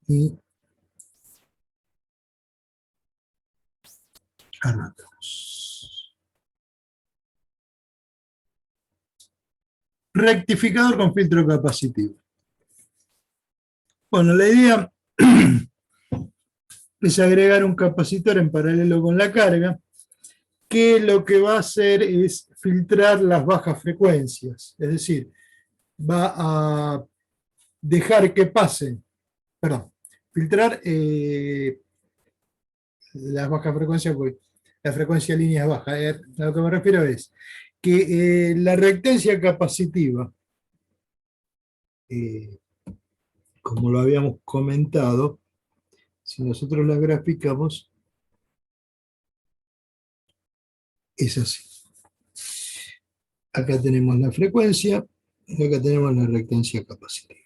Y arrancamos. Rectificador con filtro capacitivo. Bueno, la idea es agregar un capacitor en paralelo con la carga, que lo que va a hacer es filtrar las bajas frecuencias, es decir, va a dejar que pasen, perdón, filtrar las bajas frecuencias, porque la frecuencia de línea es baja. A lo que me refiero es que la reactancia capacitiva, como lo habíamos comentado, si nosotros la graficamos, es así. Acá tenemos la frecuencia y acá tenemos la reactancia capacitiva.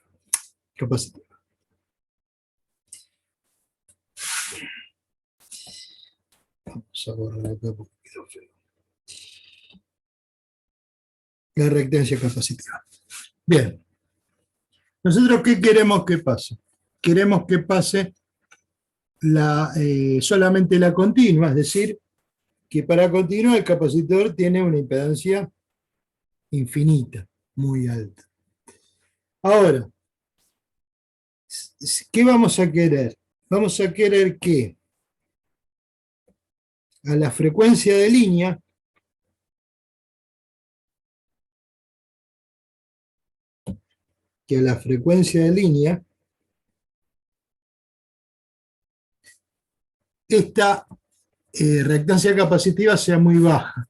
Vamos a borrar acá porque quedó feo. La reactancia capacitiva. Bien. ¿Nosotros qué queremos que pase? Queremos que pase solamente la continua, es decir, que para continua el capacitor tiene una impedancia infinita, muy alta. Ahora, ¿qué vamos a querer? Vamos a querer que a la frecuencia de línea esta reactancia capacitiva sea muy baja.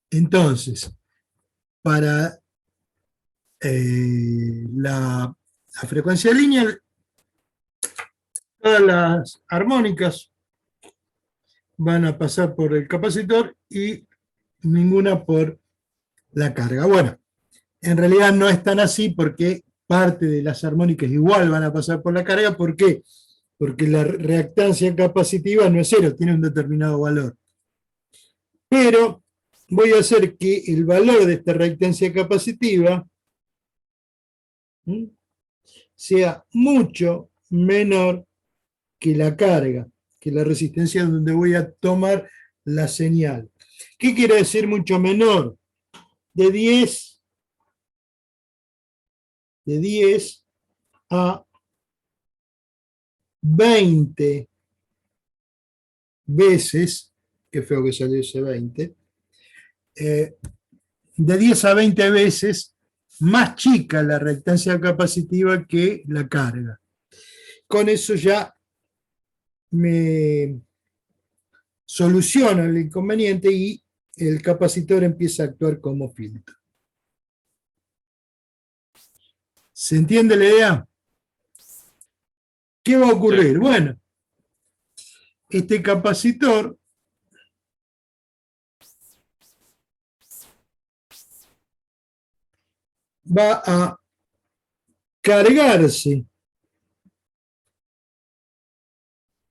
Entonces, para la frecuencia de línea, todas las armónicas van a pasar por el capacitor y ninguna por la carga. Bueno, en realidad no es tan así porque parte de las armónicas igual van a pasar por la carga. ¿Por qué? Porque la reactancia capacitiva no es cero, tiene un determinado valor. Pero voy a hacer que el valor de esta reactancia capacitiva sea mucho menor que la carga, que la resistencia donde voy a tomar la señal. ¿Qué quiere decir mucho menor? De 10 a 20 veces, qué feo que salió ese 20, de 10 a 20 veces más chica la reactancia capacitiva que la carga. Con eso ya me soluciona el inconveniente y el capacitor empieza a actuar como filtro. ¿Se entiende la idea? ¿Qué va a ocurrir? Bueno, este capacitor va a cargarse,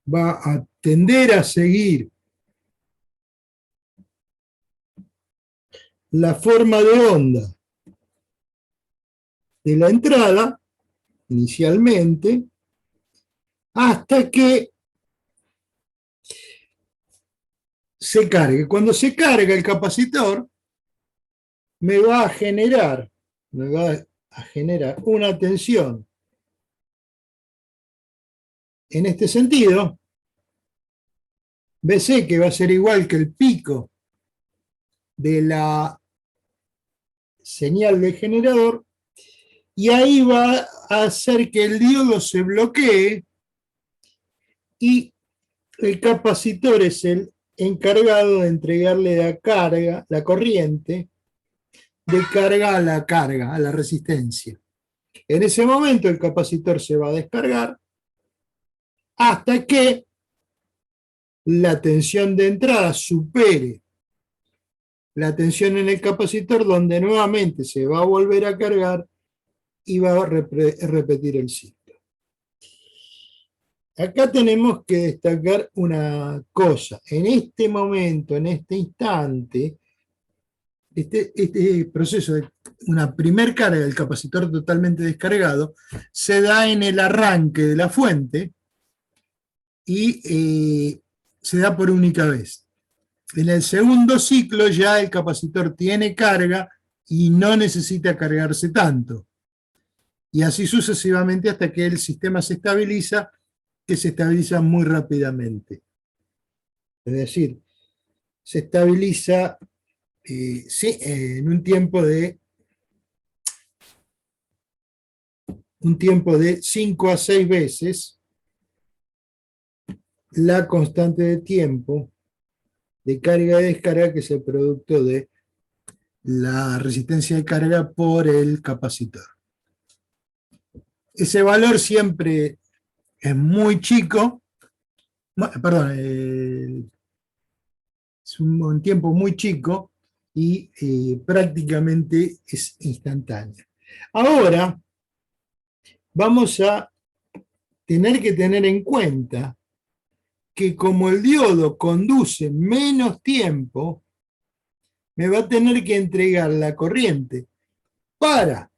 va a tender a seguir la forma de onda de la entrada, inicialmente, hasta que se cargue. Cuando se carga el capacitor, me va a generar una tensión en este sentido, BC, que va a ser igual que el pico de la señal del generador, y ahí va a hacer que el diodo se bloquee y el capacitor es el encargado de entregarle la carga, la corriente de carga, a la resistencia. En ese momento el capacitor se va a descargar hasta que la tensión de entrada supere la tensión en el capacitor, donde nuevamente se va a volver a cargar y va a repetir el ciclo. Acá tenemos que destacar una cosa. En este momento, en este instante, este proceso de una primer carga del capacitor totalmente descargado se da en el arranque de la fuente y se da por única vez. En el segundo ciclo ya el capacitor tiene carga y no necesita cargarse tanto. Y así sucesivamente hasta que el sistema se estabiliza, que se estabiliza muy rápidamente. Es decir, se estabiliza en un tiempo de 5 a 6 veces la constante de tiempo de carga y descarga, que es el producto de la resistencia de carga por el capacitor. Ese valor siempre es muy chico, perdón, es un tiempo muy chico y prácticamente es instantáneo. Ahora vamos a tener que tener en cuenta que como el diodo conduce menos tiempo, me va a tener que entregar la corriente para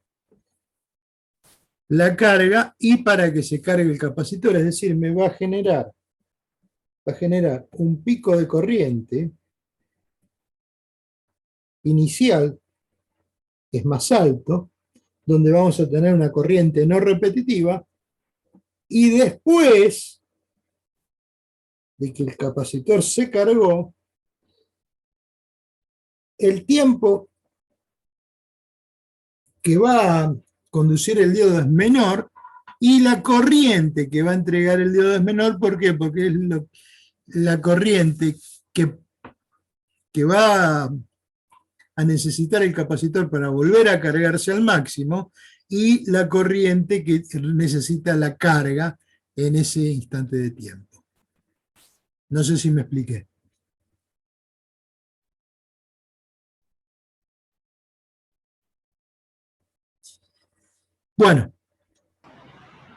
la carga y para que se cargue el capacitor, es decir, me va a generar un pico de corriente inicial, que es más alto, donde vamos a tener una corriente no repetitiva, y después de que el capacitor se cargó, el tiempo que va a conducir el diodo es menor y la corriente que va a entregar el diodo es menor. ¿Por qué? Porque es la corriente que va a necesitar el capacitor para volver a cargarse al máximo y la corriente que necesita la carga en ese instante de tiempo. No sé si me expliqué. Bueno.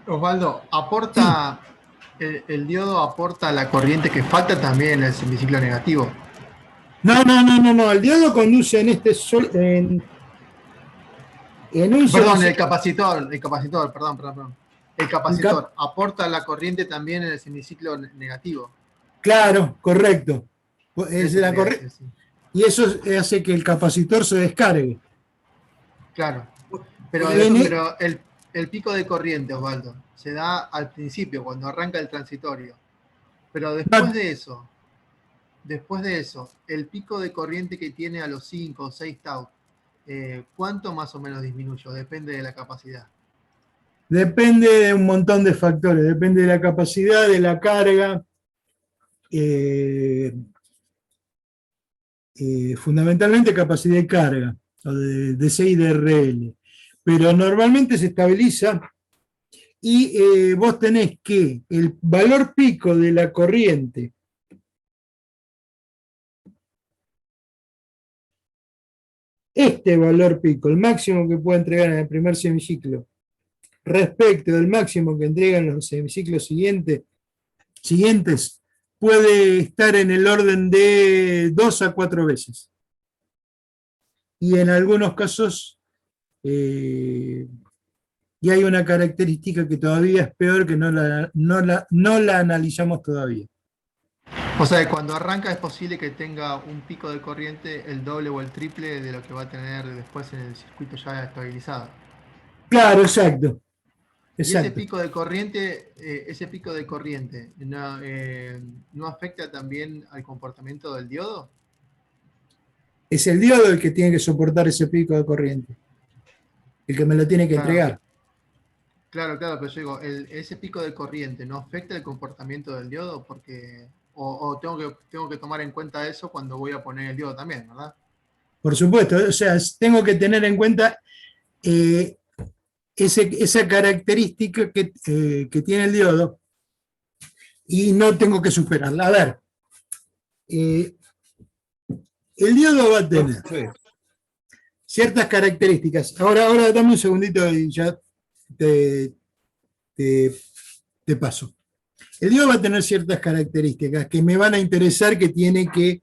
Osvaldo, ¿aporta el diodo aporta la corriente que falta también en el semiciclo negativo? No. El diodo conduce en un Perdón, el capacitor, perdón. El capacitor aporta la corriente también en el semiciclo negativo. Claro, correcto. Y eso hace que el capacitor se descargue. Claro. Pero el pico de corriente, Osvaldo, se da al principio, cuando arranca el transitorio. Pero después de eso, el pico de corriente que tiene a los 5 o 6 tau, ¿cuánto más o menos disminuyó? Depende de la capacidad. Depende de un montón de factores, depende de la capacidad, de la carga, fundamentalmente capacidad de carga, o de DC y de RL. Pero normalmente se estabiliza y vos tenés que el valor pico de la corriente este valor pico, el máximo que puede entregar en el primer semiciclo, respecto del máximo que entregan los semiciclos siguientes, puede estar en el orden de 2 a 4 veces. Y en algunos casos, y hay una característica que todavía es peor, que no la analizamos todavía. O sea, cuando arranca es posible que tenga un pico de corriente el doble o el triple de lo que va a tener después en el circuito ya estabilizado. Claro, exacto. Y ese pico de corriente, ¿no afecta también al comportamiento del diodo? Es el diodo el que tiene que soportar ese pico de corriente, el que me lo tiene que entregar. Claro, pero yo digo, ese pico de corriente no afecta el comportamiento del diodo, porque tengo que tomar en cuenta eso cuando voy a poner el diodo también, ¿verdad? Por supuesto, o sea, tengo que tener en cuenta esa característica que tiene el diodo y no tengo que superarla. A ver, el diodo va a tener ciertas características. Ahora dame un segundito y ya te paso. El diodo va a tener ciertas características que me van a interesar, que tiene que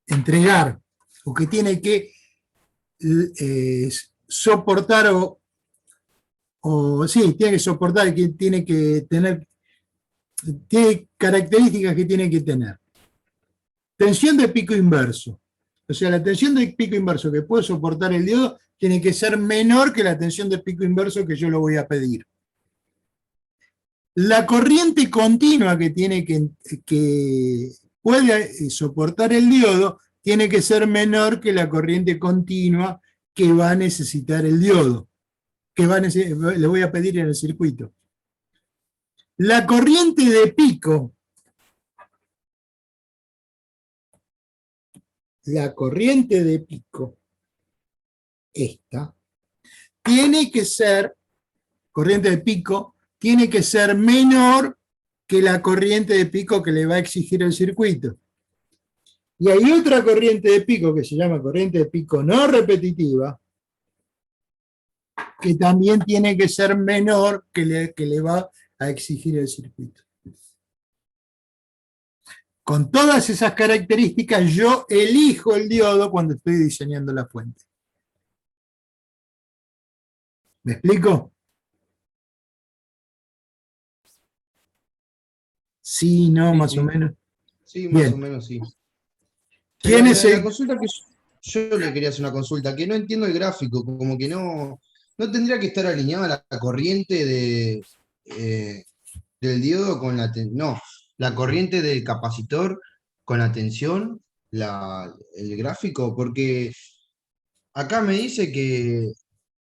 entregar o que tiene que soportar sí, tiene que soportar, que tiene que tener, tiene características que tiene que tener. Tensión de pico inverso. O sea, la tensión de pico inverso que puede soportar el diodo tiene que ser menor que la tensión de pico inverso que yo lo voy a pedir. La corriente continua que puede soportar el diodo tiene que ser menor que la corriente continua que va a necesitar el diodo, le voy a pedir en el circuito. La corriente de pico, esta, tiene que ser, corriente de pico, tiene que ser menor que la corriente de pico que le va a exigir el circuito. Y hay otra corriente de pico que se llama corriente de pico no repetitiva, que también tiene que ser menor que le va a exigir el circuito. Con todas esas características, yo elijo el diodo cuando estoy diseñando la fuente. ¿Me explico? Sí, no, Sí, más o sí. menos. Sí, más Bien. o menos, sí. ¿Quién es La el...? consulta que yo le quería hacer una consulta, que no entiendo el gráfico, como que no tendría que estar alineada la corriente del diodo con no, la corriente del capacitor con la tensión, el gráfico, porque acá me dice que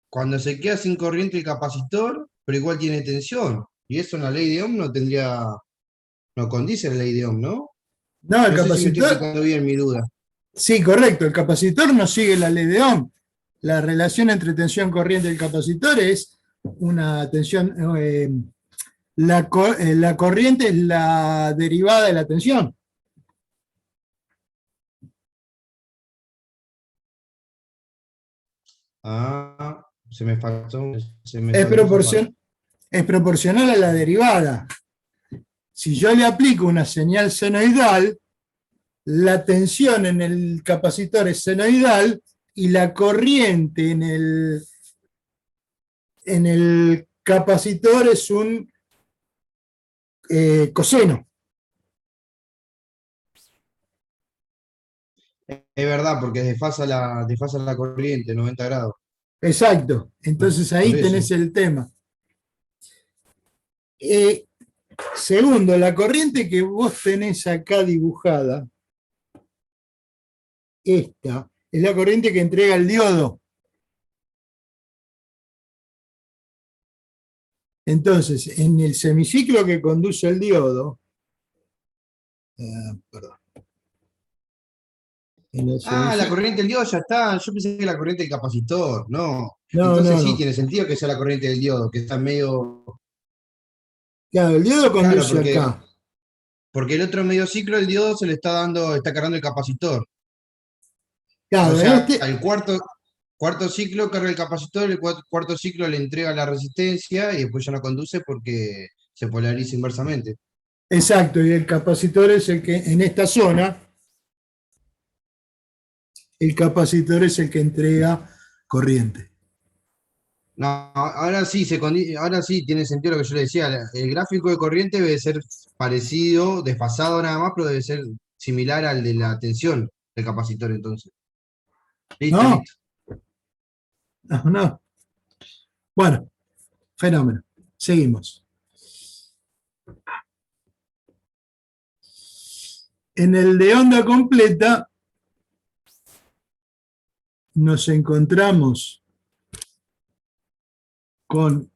cuando se queda sin corriente el capacitor, pero igual tiene tensión, y eso en la ley de Ohm no condice la ley de Ohm, ¿no? No, el No sé si me estoy capacitor... explicando bien mi duda. Sí, correcto. El capacitor no sigue la ley de Ohm. La relación entre tensión corriente del capacitor es una tensión... la corriente es la derivada de la tensión. Ah, se me Es, saltó esa parte. es proporcional a la derivada. Si yo le aplico una señal senoidal, la tensión en el capacitor es senoidal y la corriente en el capacitor es un coseno. Es verdad, porque desfasa la corriente, 90 grados. Exacto. Entonces Por ahí eso. tenés el tema. Segundo, la corriente que vos tenés acá dibujada, esta, es la corriente que entrega el diodo. Entonces, en el semiciclo que conduce el diodo, perdón, en el Ah, la semiciclo, corriente del diodo ya está. Yo pensé que la corriente del capacitor. No. no, Entonces no, sí, no. tiene sentido que sea la corriente del diodo, que está medio. Claro, el diodo Claro, conduce acá. porque el otro medio ciclo, el diodo se le está cargando el capacitor. O Claro, en sea, este, al cuarto ciclo carga el capacitor, el cuarto ciclo le entrega la resistencia y después ya no conduce porque se polariza inversamente. exacto, y el capacitor es el que, en esta zona, el capacitor es el que entrega corriente. No, ahora sí tiene sentido lo que yo le decía. El gráfico de corriente debe ser parecido, desfasado nada más, pero debe ser similar al de la tensión del capacitor entonces. Listo, ¿No? listo. No, no. Bueno, fenómeno. Seguimos. En el de onda completa nos encontramos con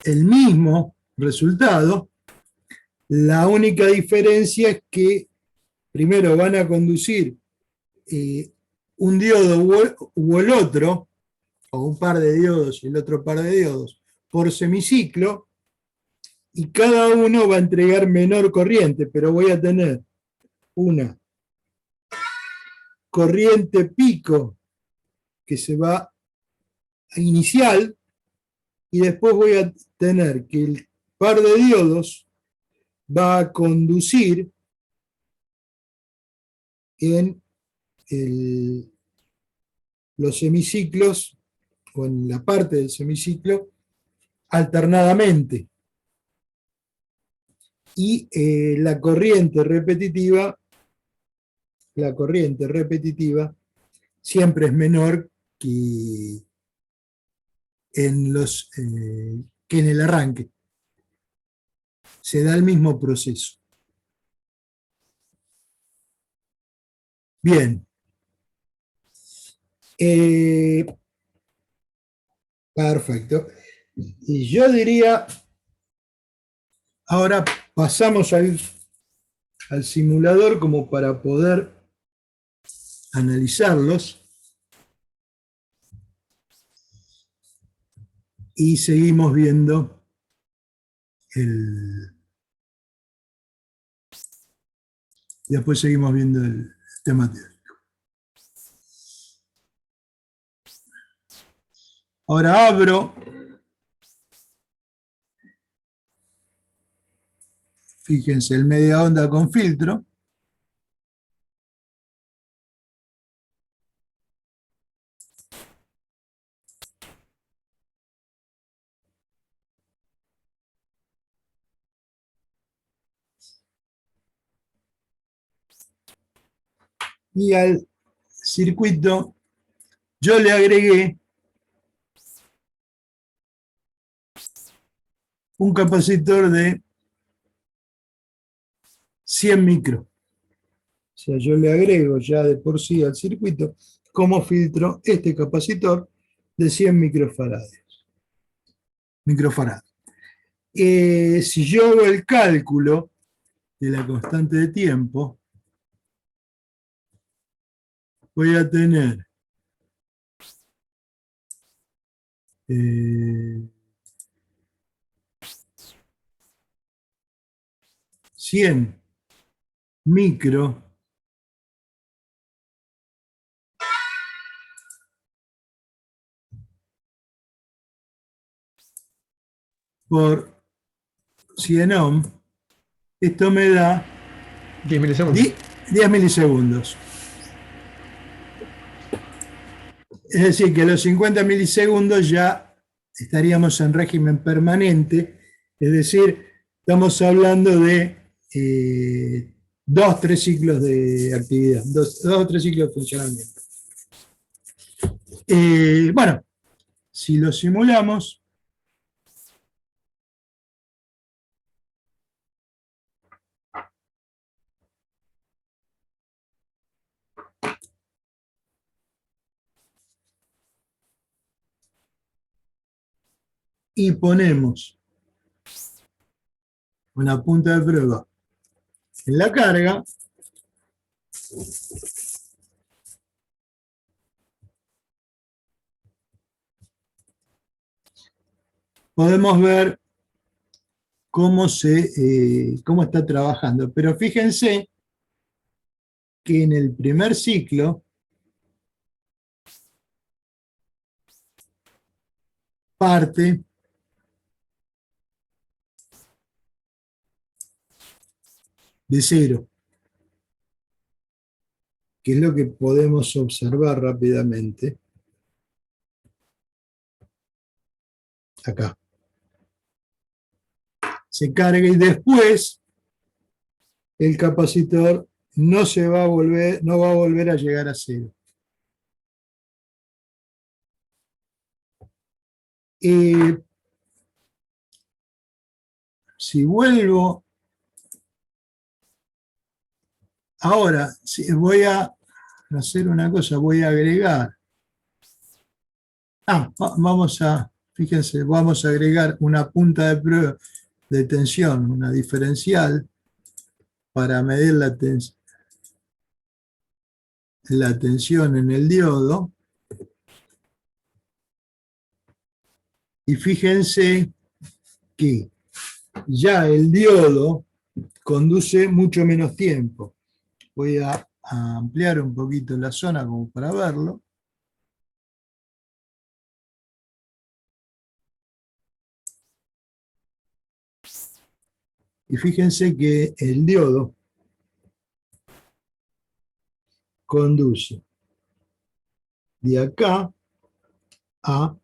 el mismo resultado. La única diferencia es que primero van a conducir un diodo u el otro, o un par de diodos y el otro par de diodos, por semiciclo, y cada uno va a entregar menor corriente, pero voy a tener una corriente pico que se va a inicial, y después voy a tener que el par de diodos va a conducir en los semiciclos o en la parte del semiciclo alternadamente. Y la corriente repetitiva siempre es menor que que en el arranque. Se da el mismo proceso. Bien. Perfecto. Y yo diría, ahora pasamos al simulador como para poder analizarlos y seguimos viendo después seguimos viendo el tema teórico. Ahora abro, fíjense, el media onda con filtro. Y al circuito yo le agregué un capacitor de 100 micro. O sea, yo le agrego ya de por sí al circuito como filtro este capacitor de 100 microfarads. Si yo hago el cálculo de la constante de tiempo, voy a tener 100 micro por 100 ohm. Esto me da 10 milisegundos. 10 milisegundos. Es decir, que a los 50 milisegundos ya estaríamos en régimen permanente, es decir, estamos hablando de 2-3 ciclos de actividad, 2 o 3 ciclos de funcionamiento. Bueno, si lo simulamos, y ponemos una punta de prueba en la carga, podemos ver cómo está trabajando. Pero fíjense que en el primer ciclo parte de cero, que es lo que podemos observar rápidamente acá. Se carga y después el capacitor no va a volver a llegar a cero. Si vuelvo ahora, voy a hacer una cosa, voy a agregar. Fíjense, vamos a agregar una punta de prueba de tensión, una diferencial, para medir la tensión en el diodo. Y fíjense que ya el diodo conduce mucho menos tiempo. Voy a ampliar un poquito la zona como para verlo. Y fíjense que el diodo conduce de acá a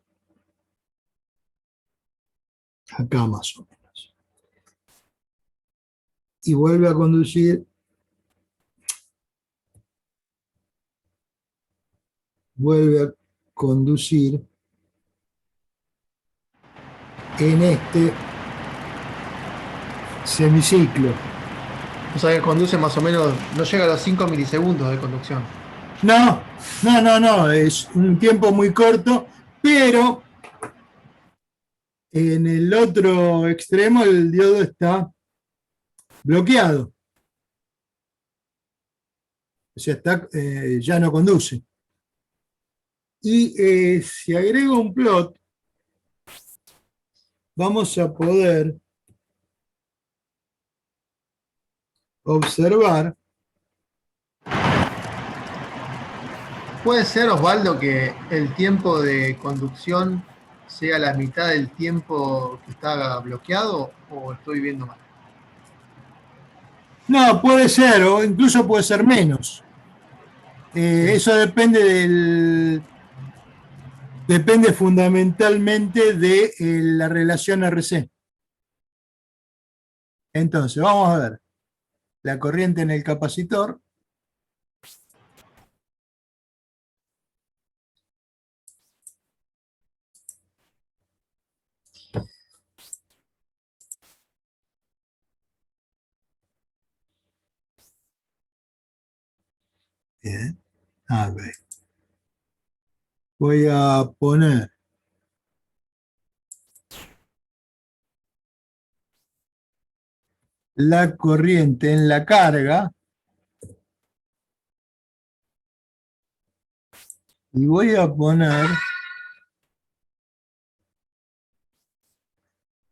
acá más o menos. Y vuelve a conducir, en este semiciclo. O sea que conduce más o menos, no llega a los 5 milisegundos de conducción. No, es un tiempo muy corto, pero en el otro extremo el diodo está bloqueado. O sea, ya no conduce. Y si agrego un plot, vamos a poder observar. ¿Puede ser, Osvaldo, que el tiempo de conducción sea la mitad del tiempo que está bloqueado o estoy viendo mal? No, puede ser, o incluso puede ser menos. Sí. Eso depende fundamentalmente de la relación RC. Entonces, vamos a ver la corriente en el capacitor. Bien. A ver. Voy a poner la corriente en la carga y voy a poner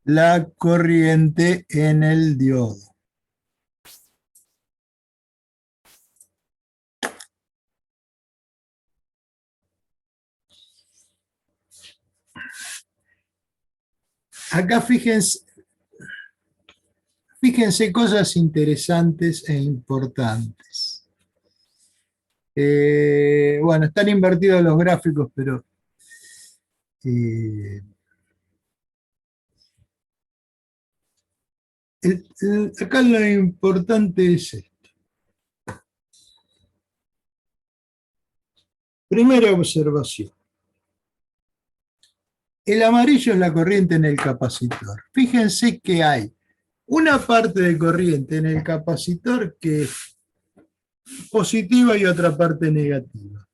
la corriente en el diodo. Acá fíjense cosas interesantes e importantes. Bueno, están invertidos los gráficos, pero acá lo importante es esto. Primera observación. El amarillo es la corriente en el capacitor. Fíjense que hay una parte de corriente en el capacitor que es positiva y otra parte negativa.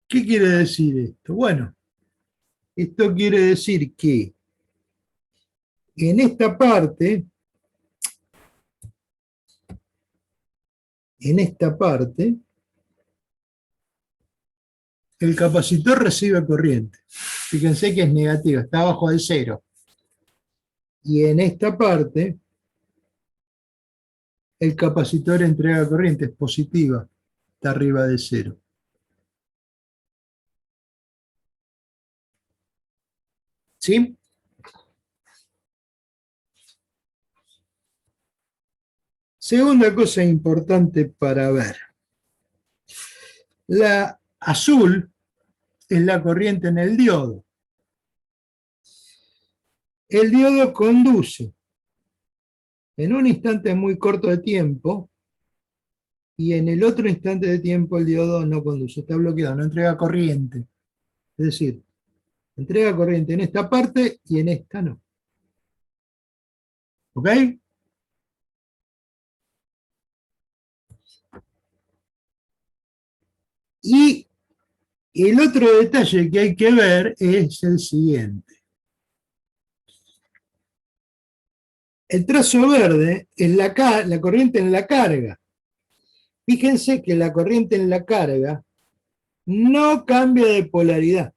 ¿Qué quiere decir esto? Bueno, esto quiere decir que en esta parte, el capacitor recibe corriente. Fíjense que es negativa, está abajo del cero. Y en esta parte, el capacitor entrega corriente, es positiva, está arriba de cero. ¿Sí? Segunda cosa importante para ver. La azul es la corriente en el diodo. El diodo conduce en un instante muy corto de tiempo y en el otro instante de tiempo el diodo no conduce, está bloqueado, no entrega corriente. Es decir, entrega corriente en esta parte y en esta no. ¿Ok? Y el otro detalle que hay que ver es el siguiente. El trazo verde es la corriente en la carga. Fíjense que la corriente en la carga no cambia de polaridad.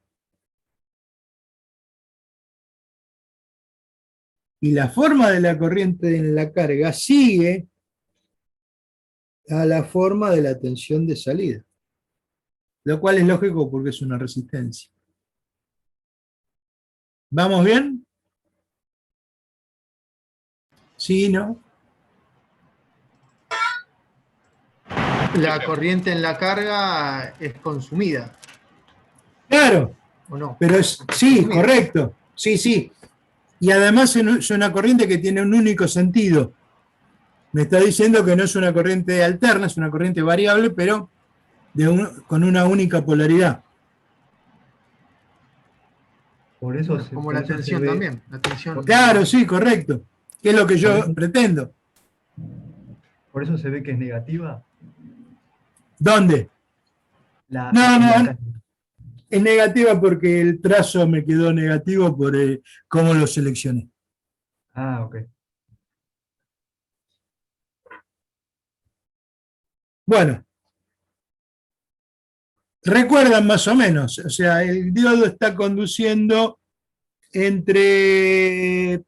Y la forma de la corriente en la carga sigue a la forma de la tensión de salida. Lo cual es lógico porque es una resistencia. ¿Vamos bien? ¿Sí, no? la corriente en la carga es consumida, Claro, ¿o no? pero sí, Consumida. correcto. Sí, sí. Y además es una corriente que tiene un único sentido. Me está diciendo que no es una corriente alterna, es una corriente variable, pero con una única polaridad. Por eso Como por la eso se tensión ve, también. La tensión, Claro, sí, correcto. Que es lo que por yo eso, pretendo. por eso se ve que es negativa ¿Dónde? la, No, en la no, carga. es negativa porque el trazo me quedó negativo por cómo lo seleccioné. Ah, ok. Bueno, recuerdan más o menos, o sea, el diodo está conduciendo entre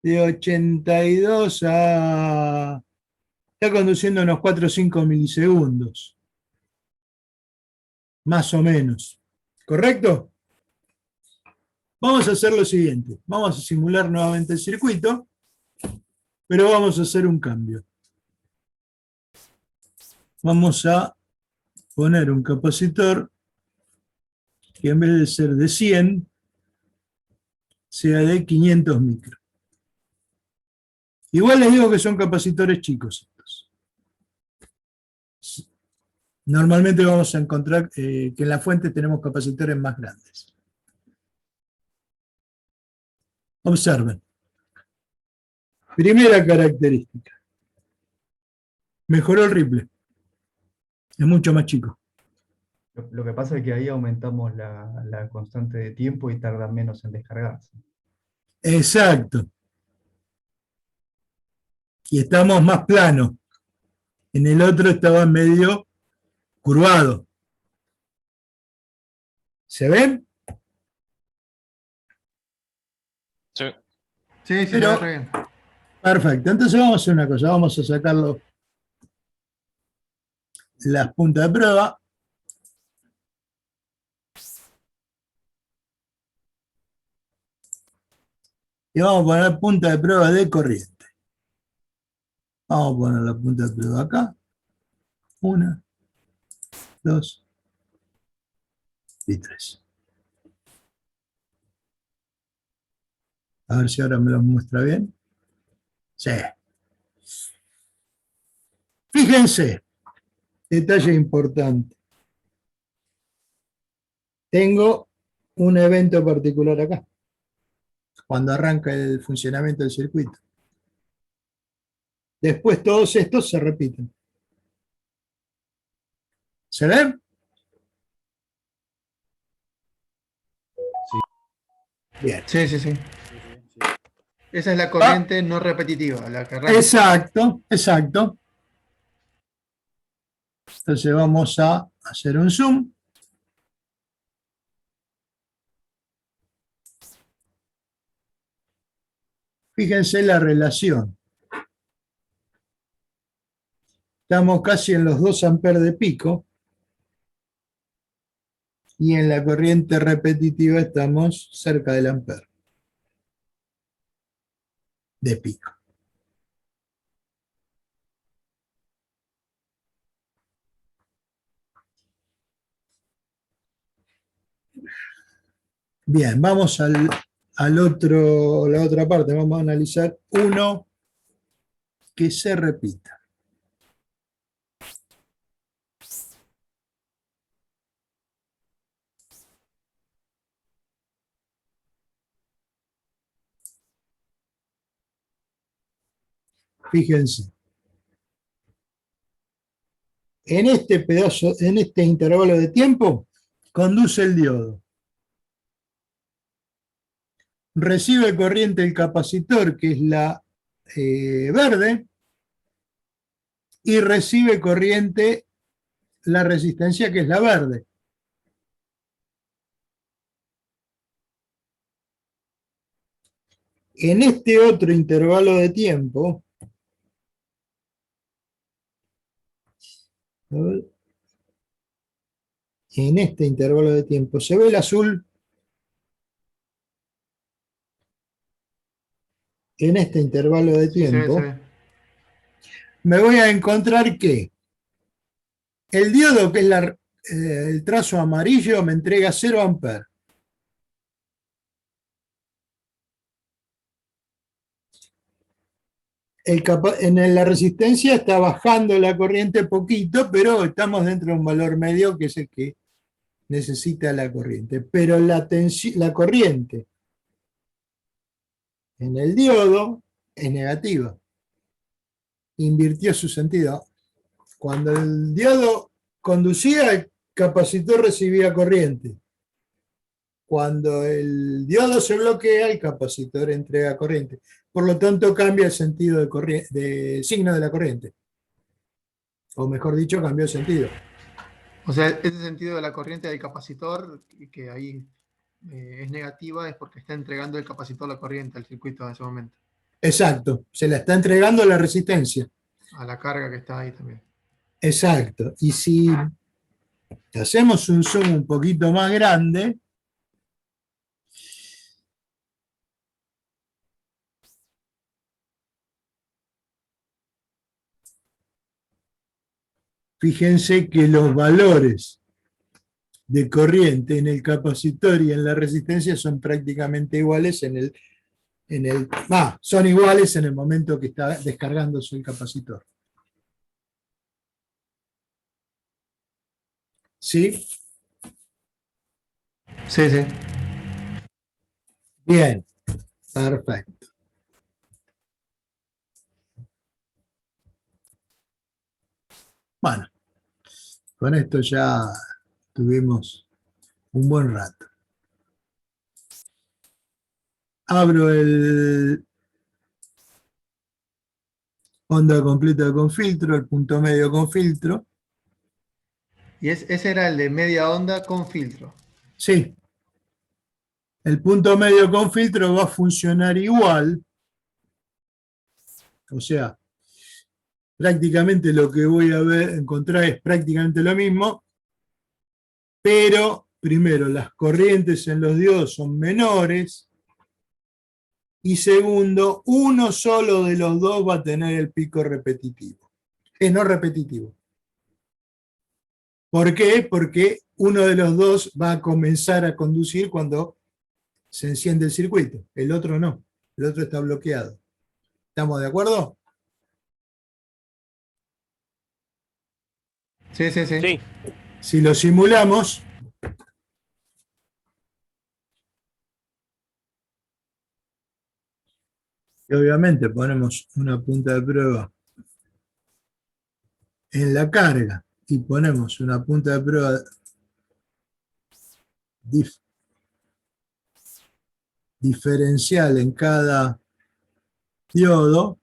de 82 a... Está conduciendo unos 4 o 5 milisegundos, más o menos. ¿Correcto? Vamos a hacer lo siguiente. Vamos a simular nuevamente el circuito, pero vamos a hacer un cambio. Vamos a poner un capacitor que en vez de ser de 100, sea de 500 micros. Igual les digo que son capacitores chicos estos. Normalmente vamos a encontrar que en la fuente tenemos capacitores más grandes. Observen. Primera característica. Mejoró el ripple. Es mucho más chico. Lo que pasa es que ahí aumentamos la constante de tiempo y tarda menos en descargarse. Exacto. Y estamos más planos. En el otro estaba medio curvado. ¿Se ven? Sí. sí, se Pero, ve re bien. perfecto. Entonces vamos a hacer una cosa. Vamos a sacar las puntas de prueba. Y vamos a poner punta de prueba de corriente. Vamos a poner la punta de prueba acá. 1, 2 y 3. A ver si ahora me lo muestra bien. Sí. Fíjense, detalle importante. Tengo un evento particular acá, cuando arranca el funcionamiento del circuito. Después todos estos se repiten. ¿Se ven? Sí. Bien. Sí, sí, sí. Esa es la Ah, corriente no repetitiva, la que arranca. exacto, exacto. Entonces vamos a hacer un zoom. Fíjense la relación. Estamos casi en los 2 amperes de pico. Y en la corriente repetitiva estamos cerca del ampere de pico. Bien, vamos al otro, la otra parte. Vamos a analizar uno que se repita. Fíjense. En este pedazo, en este intervalo de tiempo, conduce el diodo. Recibe corriente el capacitor, que es la verde, y recibe corriente la resistencia, que es la verde. En este otro intervalo de tiempo, en este intervalo de tiempo, ¿se ve el azul? En este intervalo de Sí, se ve, se tiempo, ve. me voy a encontrar que El diodo, que es el trazo amarillo, me entrega 0 amperes. En la resistencia está bajando la corriente poquito, pero estamos dentro de un valor medio que es el que necesita la corriente. Pero la corriente en el diodo es negativa. Invirtió su sentido. Cuando el diodo conducía, el capacitor recibía corriente. Cuando el diodo se bloquea, el capacitor entrega corriente. Por lo tanto, cambia el sentido de signo de la corriente. O mejor dicho, cambió el sentido. O sea, ese sentido de la corriente del capacitor, que ahí es negativa, es porque está entregando el capacitor la corriente al circuito en ese momento. Exacto, se la está entregando a la resistencia. A la carga que está ahí también. Exacto. Y si hacemos un zoom un poquito más grande, fíjense que los valores de corriente en el capacitor y en la resistencia son prácticamente iguales son iguales en el momento que está descargándose el capacitor. ¿Sí? Sí, sí. Bien, perfecto. Bueno, con esto ya tuvimos un buen rato. Abro el onda completa con filtro, el punto medio con filtro. Y ese era el de media onda con filtro. Sí. El punto medio con filtro va a funcionar igual. O sea, prácticamente lo que voy a encontrar es prácticamente lo mismo, pero primero, las corrientes en los diodos son menores, y segundo, uno solo de los dos va a tener el pico repetitivo. No repetitivo. ¿Por qué? Porque uno de los dos va a comenzar a conducir cuando se enciende el circuito, el otro no, el otro está bloqueado. ¿Estamos de acuerdo? Sí, sí, sí. Sí. Si lo simulamos, y obviamente ponemos una punta de prueba en la carga y ponemos una punta de prueba diferencial en cada diodo,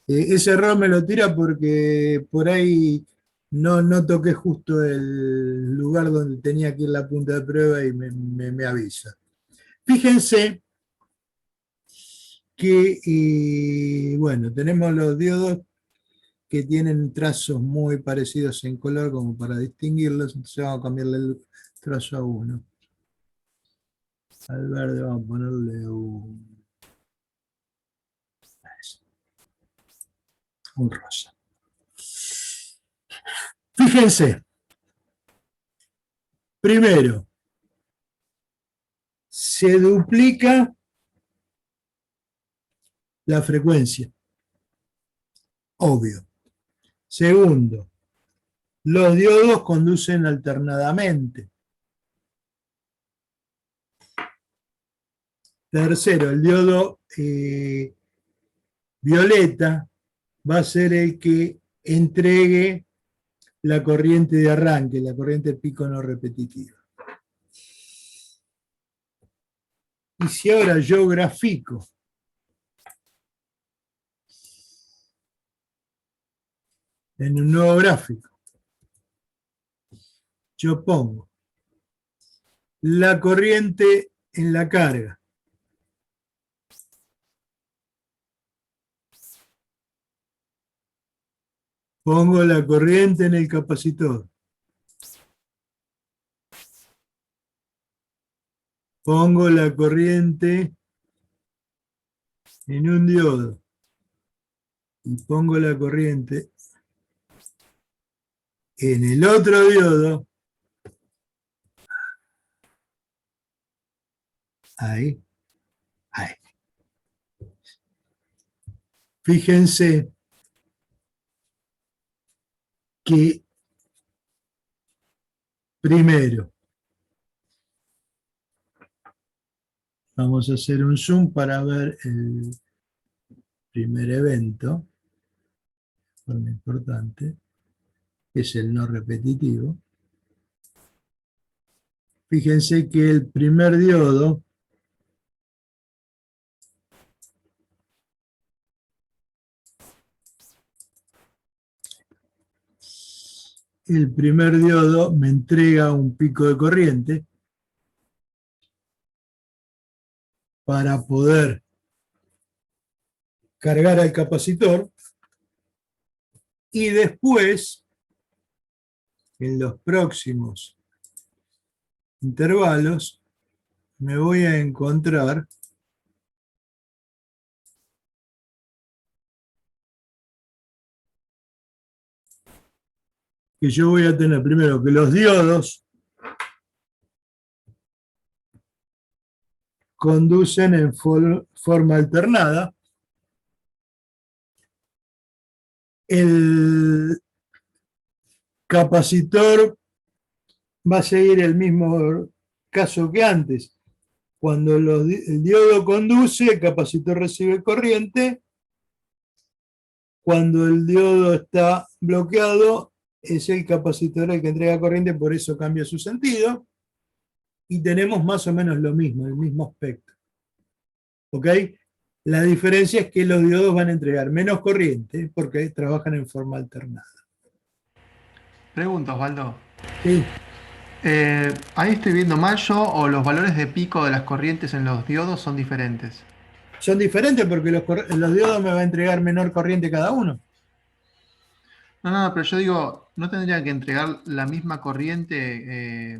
ese error me lo tira porque por ahí no toqué justo el lugar donde tenía que ir la punta de prueba y me avisa. Fíjense que, bueno, tenemos los diodos que tienen trazos muy parecidos en color como para distinguirlos, entonces vamos a cambiarle el trazo a uno. Al verde vamos a ponerle un rosa. Fíjense, primero, se duplica la frecuencia, obvio. Segundo, los diodos conducen alternadamente. Tercero, el diodo violeta va a ser el que entregue la corriente de arranque, la corriente pico no repetitiva. Y si ahora yo grafico en un nuevo gráfico, yo pongo la corriente en la carga, pongo la corriente en el capacitor, pongo la corriente en un diodo y pongo la corriente en el otro diodo, ahí, ahí. Fíjense que primero, vamos a hacer un zoom para ver el primer evento, de forma importante, que es el no repetitivo. Fíjense que el primer diodo me entrega un pico de corriente para poder cargar al capacitor y después, en los próximos intervalos, me voy a encontrar que yo voy a tener primero que los diodos conducen en forma alternada. El capacitor va a seguir el mismo caso que antes. Cuando el diodo conduce, el capacitor recibe corriente. Cuando el diodo está bloqueado, es el capacitor el que entrega corriente, por eso cambia su sentido. Y tenemos más o menos lo mismo, el mismo aspecto. ¿Ok? La diferencia es que los diodos van a entregar menos corriente porque trabajan en forma alternada. Pregunta, Osvaldo. Sí. Ahí estoy viendo mal yo, o los valores de pico de las corrientes en los diodos son diferentes. Son diferentes porque los diodos me van a entregar menor corriente cada uno. No, pero yo digo, ¿no tendrían que entregar la misma corriente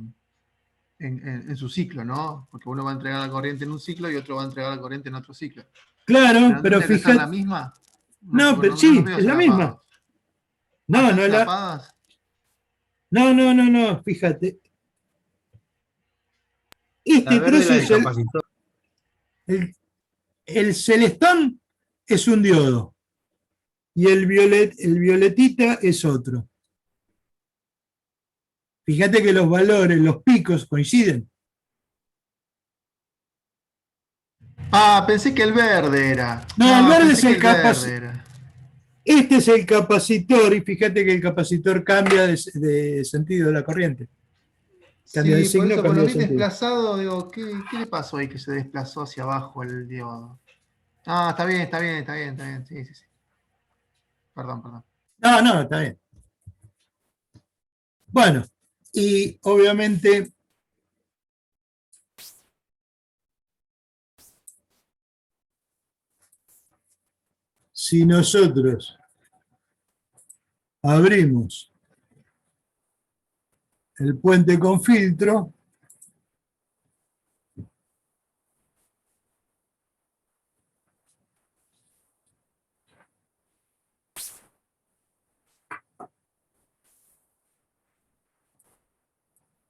en su ciclo, ¿no? Porque uno va a entregar la corriente en un ciclo y otro va a entregar la corriente en otro ciclo. Claro, ¿No pero tendría que ser la fíjate. misma? No, pero No los sí, veo es la misma. solapados. No, ¿Están no es la. solapadas? No, fíjate. La Este verde, trozo la del es capacitor. el celestón es un diodo y el violetita es otro. Fíjate que los valores, los picos coinciden. Ah, pensé que el verde era. No, el No, verde es pensé que el el verde capacitor. era. Este es el capacitor y fíjate que el capacitor cambia de sentido de la corriente. Cambia de Sí, por signo, eso cambia cuando de vi sentido. desplazado, digo, ¿qué le pasó ahí que se desplazó hacia abajo el diodo? Ah, está bien, está bien, está bien, está bien. Sí, sí, sí. Perdón. No, está bien. Bueno, y obviamente si nosotros abrimos el puente con filtro,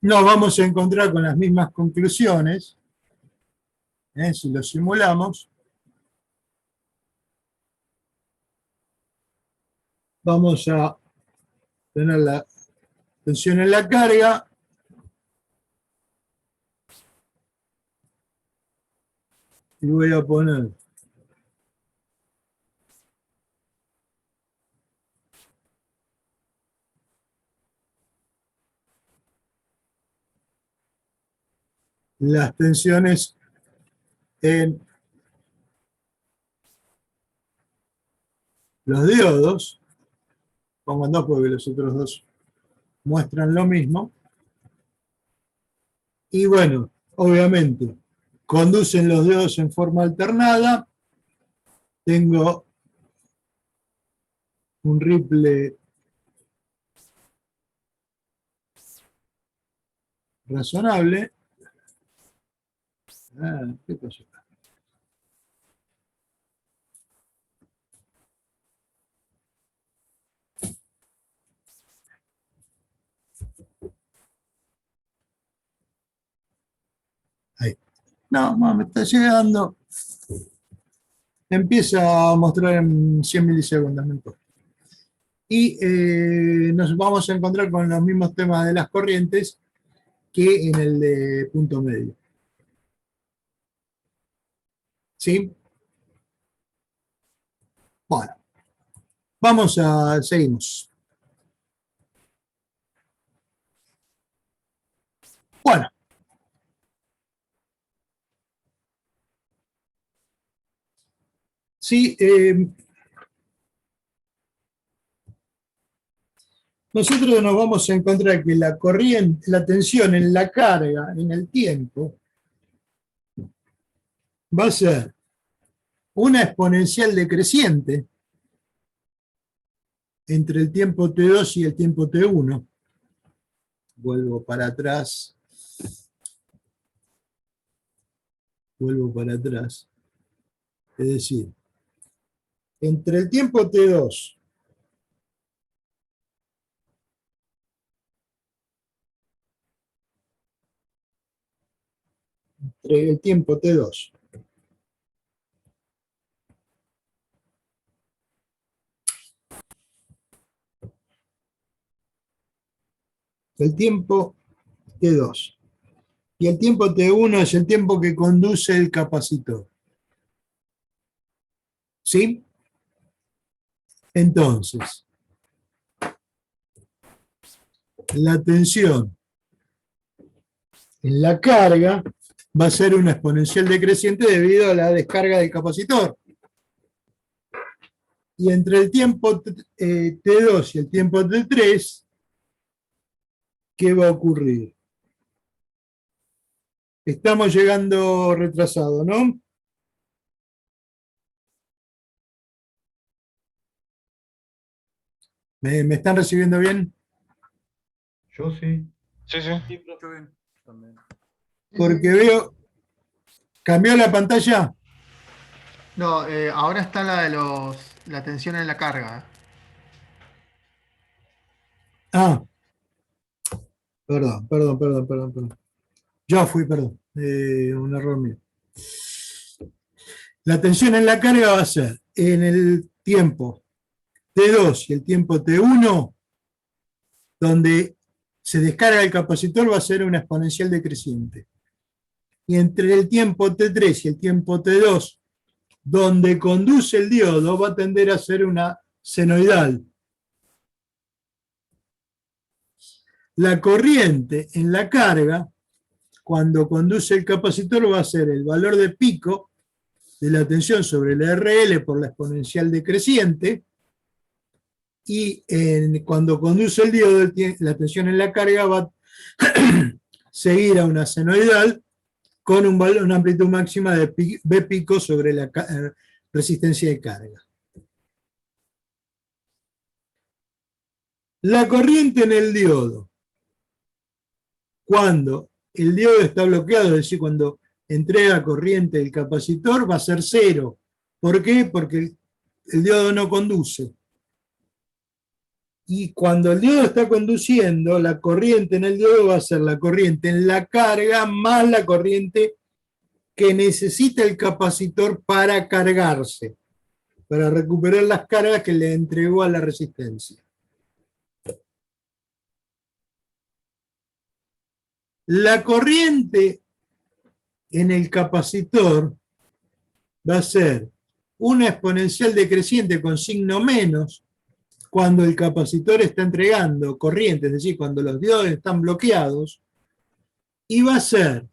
nos vamos a encontrar con las mismas conclusiones, si lo simulamos. Vamos a tener la tensión en la carga, y voy a poner las tensiones en los diodos, pongo dos porque los otros dos muestran lo mismo, y bueno, obviamente, conducen los diodos en forma alternada, tengo un ripple razonable. ¿Qué pasó? Ahí. No, me está llegando. Empieza a mostrar en 100 milisegundos. No importa. Y nos vamos a encontrar con los mismos temas de las corrientes que en el de punto medio. ¿Sí? Bueno, seguimos. Bueno. Sí, nosotros nos vamos a encontrar que la corriente, la tensión en la carga, en el tiempo, va a ser una exponencial decreciente entre el tiempo T2 y el tiempo T1. Vuelvo para atrás. Es decir, entre el tiempo T2 entre el tiempo T2 el tiempo T2 y el tiempo T1 es el tiempo que conduce el capacitor. ¿Sí? Entonces, la tensión en la carga va a ser una exponencial decreciente debido a la descarga del capacitor. Y entre el tiempo T2 y el tiempo T3, ¿qué va a ocurrir? Estamos llegando retrasados, ¿no? ¿Me están recibiendo bien? Yo sí. Sí, sí. También. Porque veo... ¿Cambió la pantalla? No, ahora está la tensión en la carga. Ah, perdón. Yo fui, perdón. Un error mío. La tensión en la carga va a ser en el tiempo T2 y el tiempo T1, donde se descarga el capacitor, va a ser una exponencial decreciente. Y entre el tiempo T3 y el tiempo T2, donde conduce el diodo, va a tender a ser una senoidal. La corriente en la carga, cuando conduce el capacitor, va a ser el valor de pico de la tensión sobre el RL por la exponencial decreciente, y cuando conduce el diodo, la tensión en la carga va a seguir a una senoidal con una amplitud máxima de B pico sobre la resistencia de carga. La corriente en el diodo, cuando el diodo está bloqueado, es decir, cuando entrega corriente el capacitor, va a ser cero. ¿Por qué? Porque el diodo no conduce. Y cuando el diodo está conduciendo, la corriente en el diodo va a ser la corriente en la carga más la corriente que necesita el capacitor para cargarse, para recuperar las cargas que le entregó a la resistencia. La corriente en el capacitor va a ser una exponencial decreciente con signo menos cuando el capacitor está entregando corriente, es decir, cuando los diodos están bloqueados, y va a ser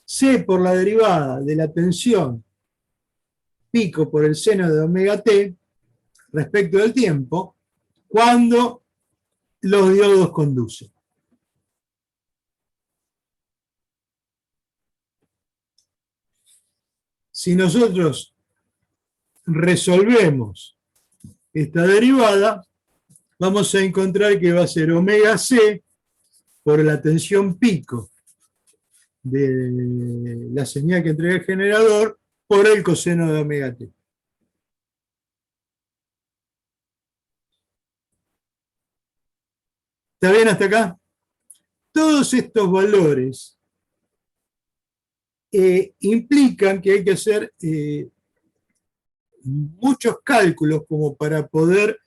C por la derivada de la tensión pico por el seno de omega t respecto del tiempo cuando los diodos conducen. Si nosotros resolvemos esta derivada, vamos a encontrar que va a ser omega c por la tensión pico de la señal que entrega el generador por el coseno de omega t. ¿Está bien hasta acá? Todos estos valores implican que hay que hacer muchos cálculos como para poder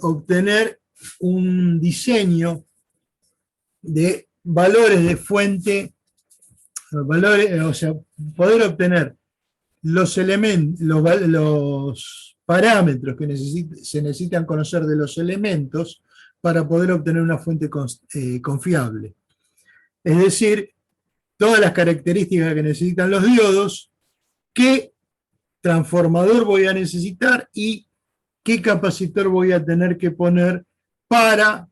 obtener un diseño de valores de fuente, valores, o sea, poder obtener los elementos, los parámetros que se necesitan conocer de los elementos para poder obtener una fuente confiable. Es decir, todas las características que necesitan los diodos, qué transformador voy a necesitar y qué capacitor voy a tener que poner para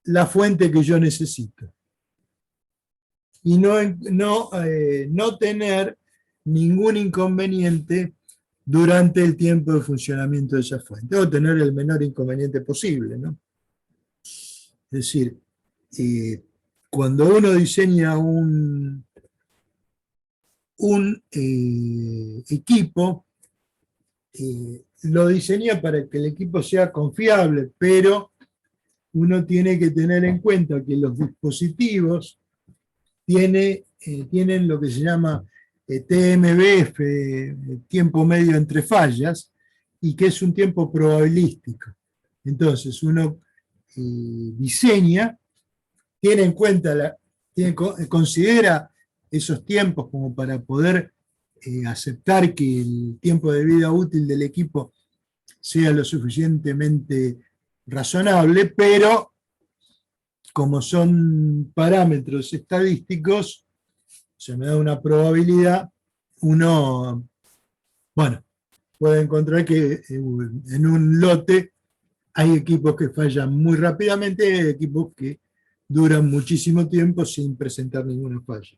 la fuente que yo necesito. Y no tener ningún inconveniente durante el tiempo de funcionamiento de esa fuente, o tener el menor inconveniente posible, ¿no? Es decir, cuando uno diseña un equipo, lo diseña para que el equipo sea confiable, pero uno tiene que tener en cuenta que los dispositivos tienen lo que se llama TMBF, tiempo medio entre fallas, y que es un tiempo probabilístico. Entonces uno diseña, tiene en cuenta, considera esos tiempos como para poder aceptar que el tiempo de vida útil del equipo sea lo suficientemente razonable, pero como son parámetros estadísticos, se me da una probabilidad, uno, bueno, puede encontrar que en un lote hay equipos que fallan muy rápidamente y hay equipos que duran muchísimo tiempo sin presentar ninguna falla.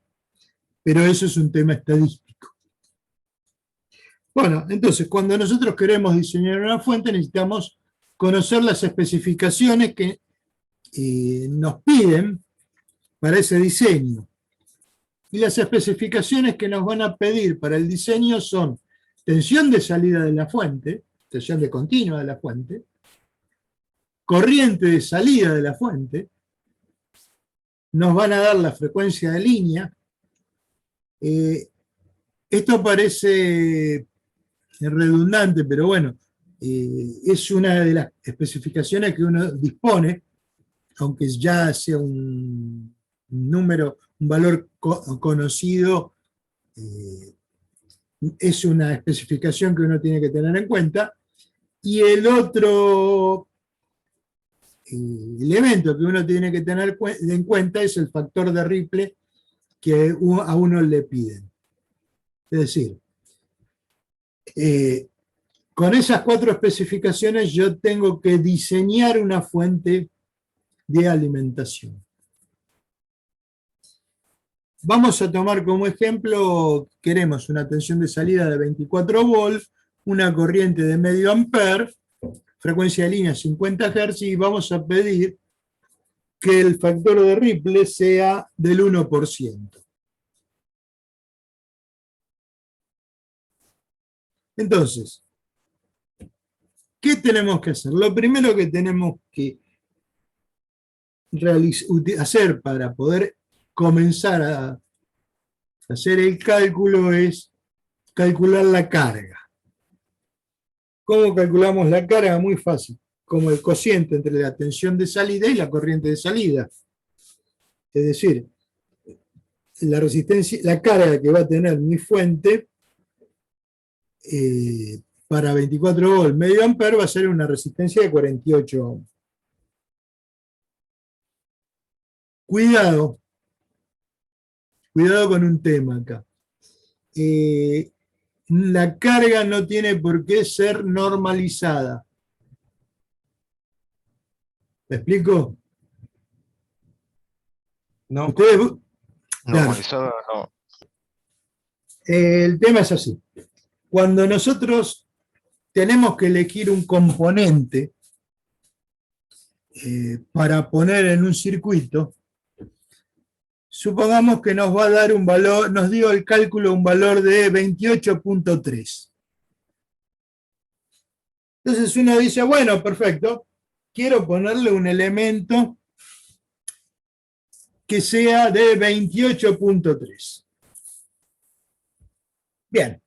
Pero eso es un tema estadístico. Bueno, entonces, cuando nosotros queremos diseñar una fuente, necesitamos conocer las especificaciones que nos piden para ese diseño. Y las especificaciones que nos van a pedir para el diseño son tensión de salida de la fuente, tensión de continua de la fuente, corriente de salida de la fuente, nos van a dar la frecuencia de línea. Esto parece redundante, pero bueno, es una de las especificaciones que uno dispone, aunque ya sea un número, un valor conocido, es una especificación que uno tiene que tener en cuenta. Y el otro elemento que uno tiene que tener en cuenta es el factor de Ripley que a uno le piden. Es decir, con esas 4 especificaciones yo tengo que diseñar una fuente de alimentación. Vamos a tomar como ejemplo, queremos una tensión de salida de 24 volts, una corriente de medio ampere, frecuencia de línea 50 Hz, y vamos a pedir que el factor de Ripley sea del 1%. Entonces, ¿qué tenemos que hacer? Lo primero que tenemos que hacer para poder comenzar a hacer el cálculo es calcular la carga. ¿Cómo calculamos la carga? Muy fácil, como el cociente entre la tensión de salida y la corriente de salida. Es decir, la resistencia, la carga que va a tener mi fuente para 24 volts medio ampere va a ser una resistencia de 48 ohms. Cuidado con un tema acá. La carga no tiene por qué ser normalizada. ¿Me explico? No. Ustedes, Normalizada no. el tema es así. Cuando nosotros tenemos que elegir un componente para poner en un circuito, supongamos que nos va a dar un valor, nos dio el cálculo un valor de 28.3. Entonces uno dice, bueno, perfecto, quiero ponerle un elemento que sea de 28.3. Bien.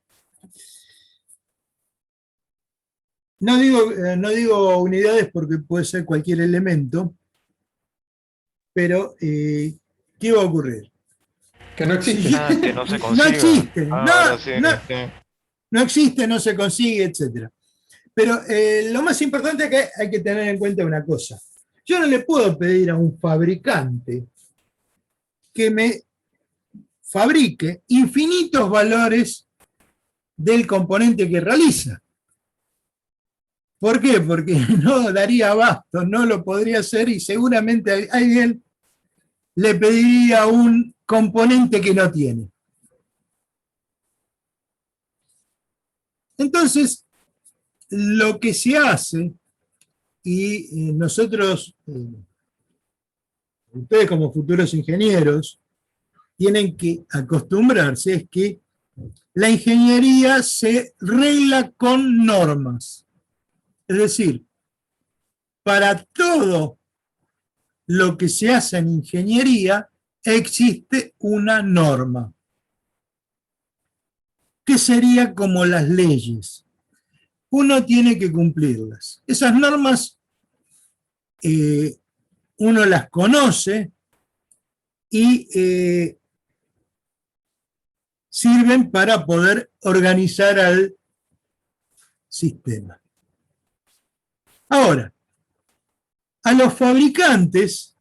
No digo unidades porque puede ser cualquier elemento, pero ¿qué va a ocurrir? Que no existe. Que no se No consiga. existe, Ahora sí, sí. no existe, no se consigue, etc. Pero lo más importante es que hay que tener en cuenta una cosa. Yo no le puedo pedir a un fabricante que me fabrique infinitos valores del componente que realiza. ¿Por qué? Porque no daría abasto, no lo podría hacer y seguramente alguien le pediría un componente que no tiene. Entonces, lo que se hace, y nosotros, ustedes como futuros ingenieros, tienen que acostumbrarse, es que la ingeniería se regla con normas. Es decir, para todo lo que se hace en ingeniería existe una norma, que sería como las leyes. Uno tiene que cumplirlas. Esas normas uno las conoce y sirven para poder organizar al sistema. Ahora, a los fabricantes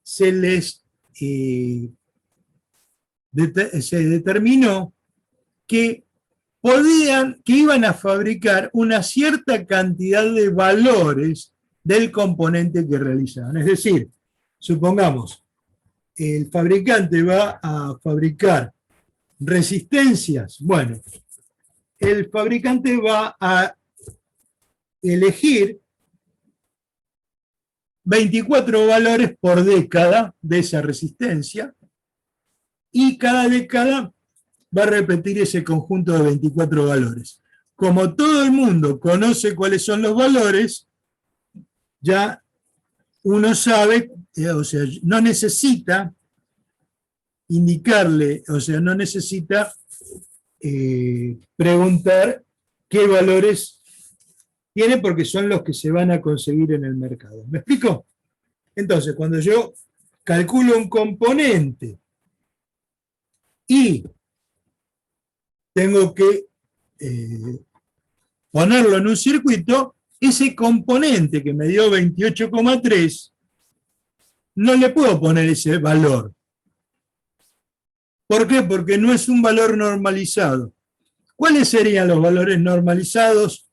se determinó que iban a fabricar una cierta cantidad de valores del componente que realizaban. Es decir, supongamos, el fabricante va a fabricar resistencias. Bueno, el fabricante va a elegir 24 valores por década de esa resistencia y cada década va a repetir ese conjunto de 24 valores. Como todo el mundo conoce cuáles son los valores, ya uno sabe, o sea, no necesita indicarle, o sea, no necesita preguntar qué valores tiene porque son los que se van a conseguir en el mercado. ¿Me explico? Entonces, cuando yo calculo un componente y tengo que ponerlo en un circuito, ese componente que me dio 28,3, no le puedo poner ese valor. ¿Por qué? Porque no es un valor normalizado. ¿Cuáles serían los valores normalizados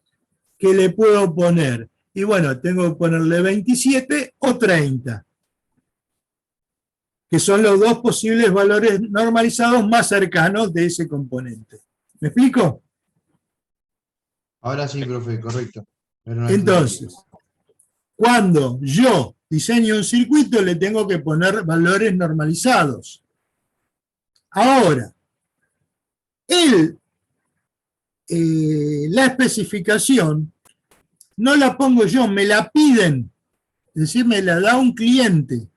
que le puedo poner? Y bueno, tengo que ponerle 27 o 30, que son los dos posibles valores normalizados más cercanos de ese componente. ¿Me explico? Ahora sí, profe, correcto. Entonces, cuando yo diseño un circuito, le tengo que poner valores normalizados. Ahora, la especificación no la pongo yo, me la piden, es decir, me la da un cliente.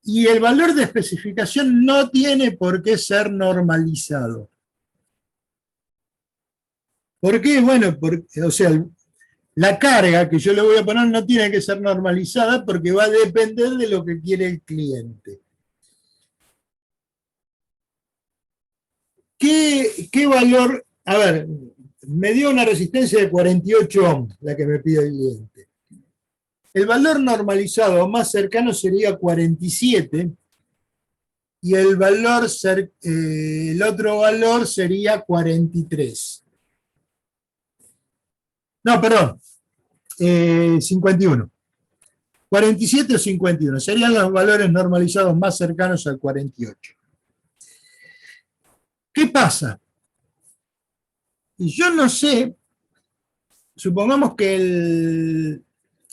Y el valor de especificación no tiene por qué ser normalizado. ¿Por qué? Bueno, o sea, la carga que yo le voy a poner no tiene que ser normalizada porque va a depender de lo que quiere el cliente. ¿Qué valor? A ver, me dio una resistencia de 48 ohms, la que me pide el cliente. El valor normalizado más cercano sería 47 y el otro valor sería 43. No, perdón, 51. 47 o 51 serían los valores normalizados más cercanos al 48. ¿Qué pasa? Y yo no sé, supongamos que el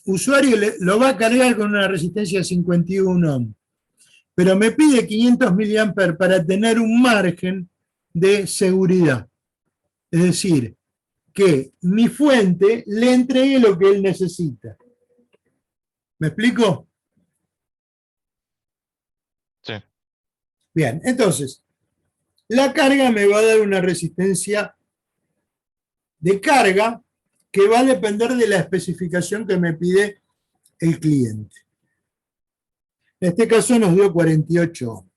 usuario lo va a cargar con una resistencia de 51 ohms, pero me pide 500 mA para tener un margen de seguridad. Es decir, que mi fuente le entregue lo que él necesita. ¿Me explico? Sí. Bien, entonces, La carga me va a dar una resistencia de carga que va a depender de la especificación que me pide el cliente. En este caso nos dio 48 ohms.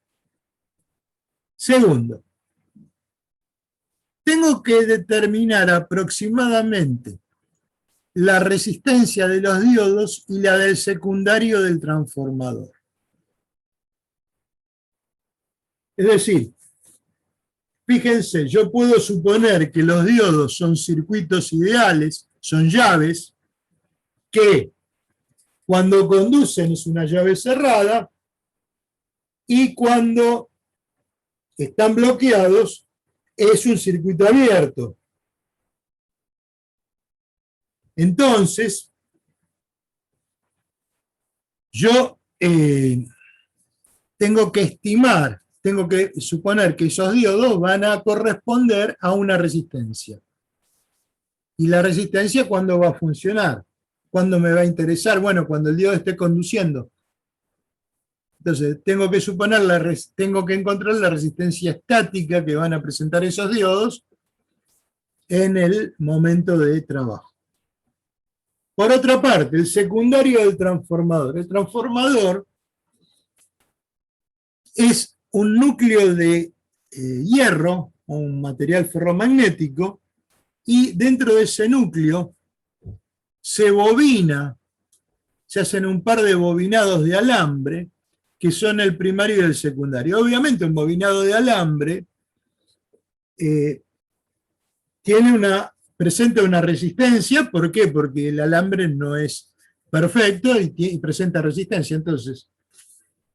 Segundo, tengo que determinar aproximadamente la resistencia de los diodos y la del secundario del transformador. Es decir, fíjense, yo puedo suponer que los diodos son circuitos ideales, son llaves, que cuando conducen es una llave cerrada y cuando están bloqueados es un circuito abierto. Entonces, yo tengo que estimar, tengo que suponer que esos diodos van a corresponder a una resistencia. ¿Y la resistencia cuándo va a funcionar? ¿Cuándo me va a interesar? Bueno, cuando el diodo esté conduciendo. Entonces, tengo que suponer, tengo que encontrar la resistencia estática que van a presentar esos diodos en el momento de trabajo. Por otra parte, el secundario del transformador. El transformador es un núcleo de hierro, un material ferromagnético, y dentro de ese núcleo se bobina, se hacen un par de bobinados de alambre, que son el primario y el secundario. Obviamente un bobinado de alambre presenta una resistencia. ¿Por qué? Porque el alambre no es perfecto y presenta resistencia. Entonces,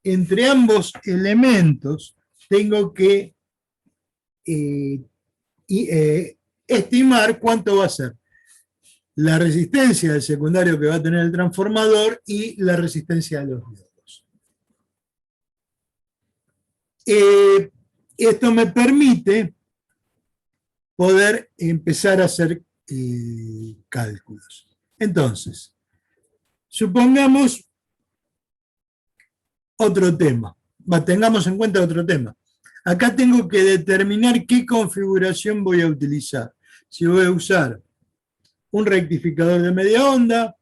entre ambos elementos tengo que estimar cuánto va a ser la resistencia del secundario que va a tener el transformador y la resistencia de los diodos. Esto me permite poder empezar a hacer cálculos. Entonces, supongamos otro tema. Tengamos en cuenta otro tema. Acá tengo que determinar qué configuración voy a utilizar. Si voy a usar un rectificador de media onda,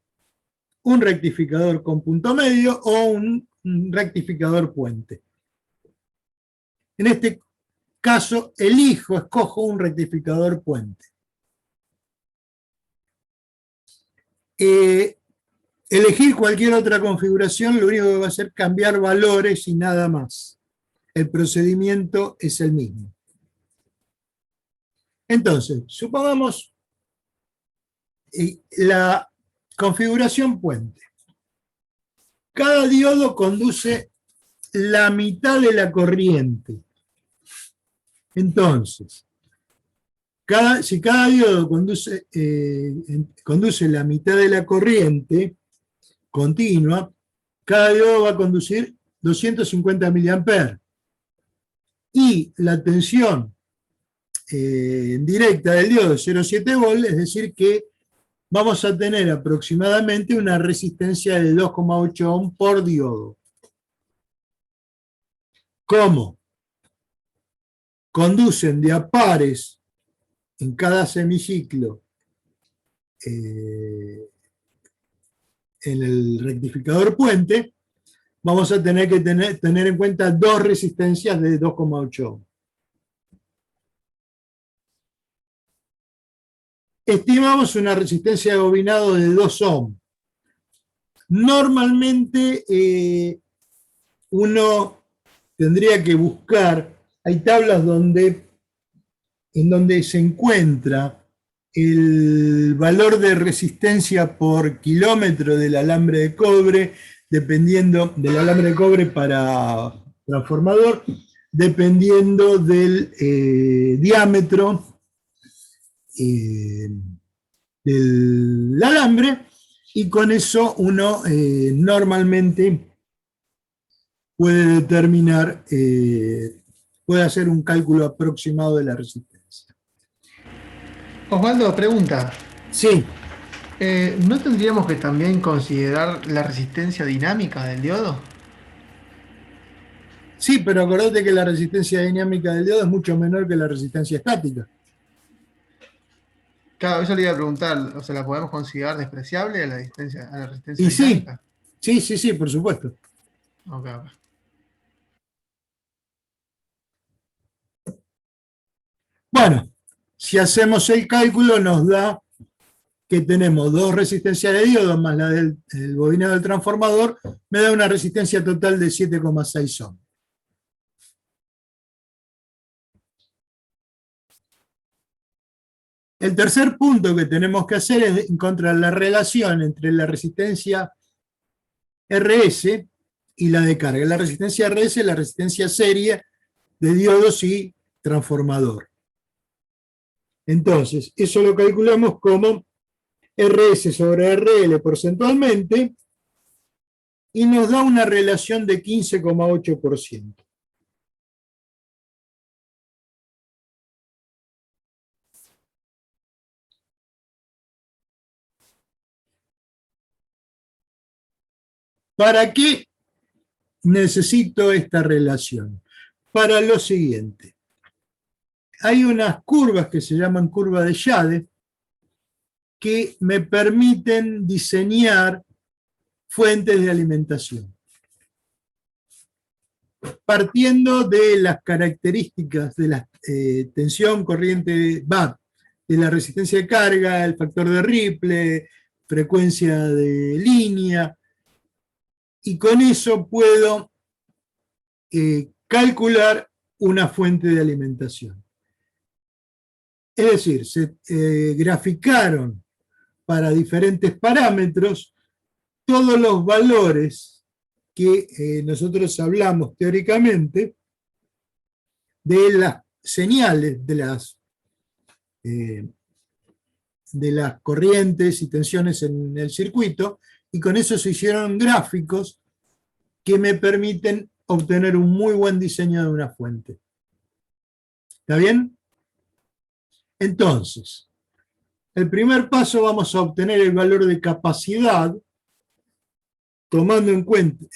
un rectificador con punto medio o un rectificador puente. En este caso, escojo un rectificador puente. Elegir cualquier otra configuración lo único que va a hacer es cambiar valores y nada más. El procedimiento es el mismo. Entonces, supongamos la configuración puente. Cada diodo conduce la mitad de la corriente. Entonces, si cada diodo conduce la mitad de la corriente continua, cada diodo va a conducir 250 mA. Y la tensión directa del diodo es 0,7 volt, es decir que vamos a tener aproximadamente una resistencia de 2,8 ohms por diodo. ¿Cómo? Conducen de a pares en cada semiciclo en el rectificador puente, vamos a tener que tener en cuenta dos resistencias de 2,8 ohms. Estimamos una resistencia de bobinado de 2 ohms. Normalmente uno tendría que buscar, hay tablas en donde se encuentra el valor de resistencia por kilómetro del alambre de cobre, dependiendo del alambre de cobre para transformador, dependiendo del diámetro del alambre, y con eso uno normalmente puede determinar, puede hacer un cálculo aproximado de la resistencia. Osvaldo, pregunta. Sí. ¿No tendríamos que también considerar la resistencia dinámica del diodo? Sí, pero acordate que la resistencia dinámica del diodo es mucho menor que la resistencia estática. Claro, eso le iba a preguntar, o sea, ¿la podemos considerar despreciable a la resistencia Y sí, dinámica? sí, por supuesto. Ok, ok. Bueno, si hacemos el cálculo nos da que tenemos dos resistencias de diodo más la del bobinado del transformador, me da una resistencia total de 7,6 ohms. El tercer punto que tenemos que hacer es encontrar la relación entre la resistencia RS y la de carga. La resistencia RS es la resistencia serie de diodos y transformador. Entonces, eso lo calculamos como RS sobre RL porcentualmente y nos da una relación de 15,8%. ¿Para qué necesito esta relación? Para lo siguiente. Hay unas curvas que se llaman curva de Jade que me permiten diseñar fuentes de alimentación. Partiendo de las características de la tensión, corriente, de la resistencia de carga, el factor de Ripley, frecuencia de línea, y con eso puedo calcular una fuente de alimentación. Es decir, se graficaron para diferentes parámetros todos los valores que nosotros hablamos teóricamente de las señales de las corrientes y tensiones en el circuito, y con eso se hicieron gráficos que me permiten obtener un muy buen diseño de una fuente. ¿Está bien? Entonces, el primer paso vamos a obtener el valor de capacidad tomando en cuenta,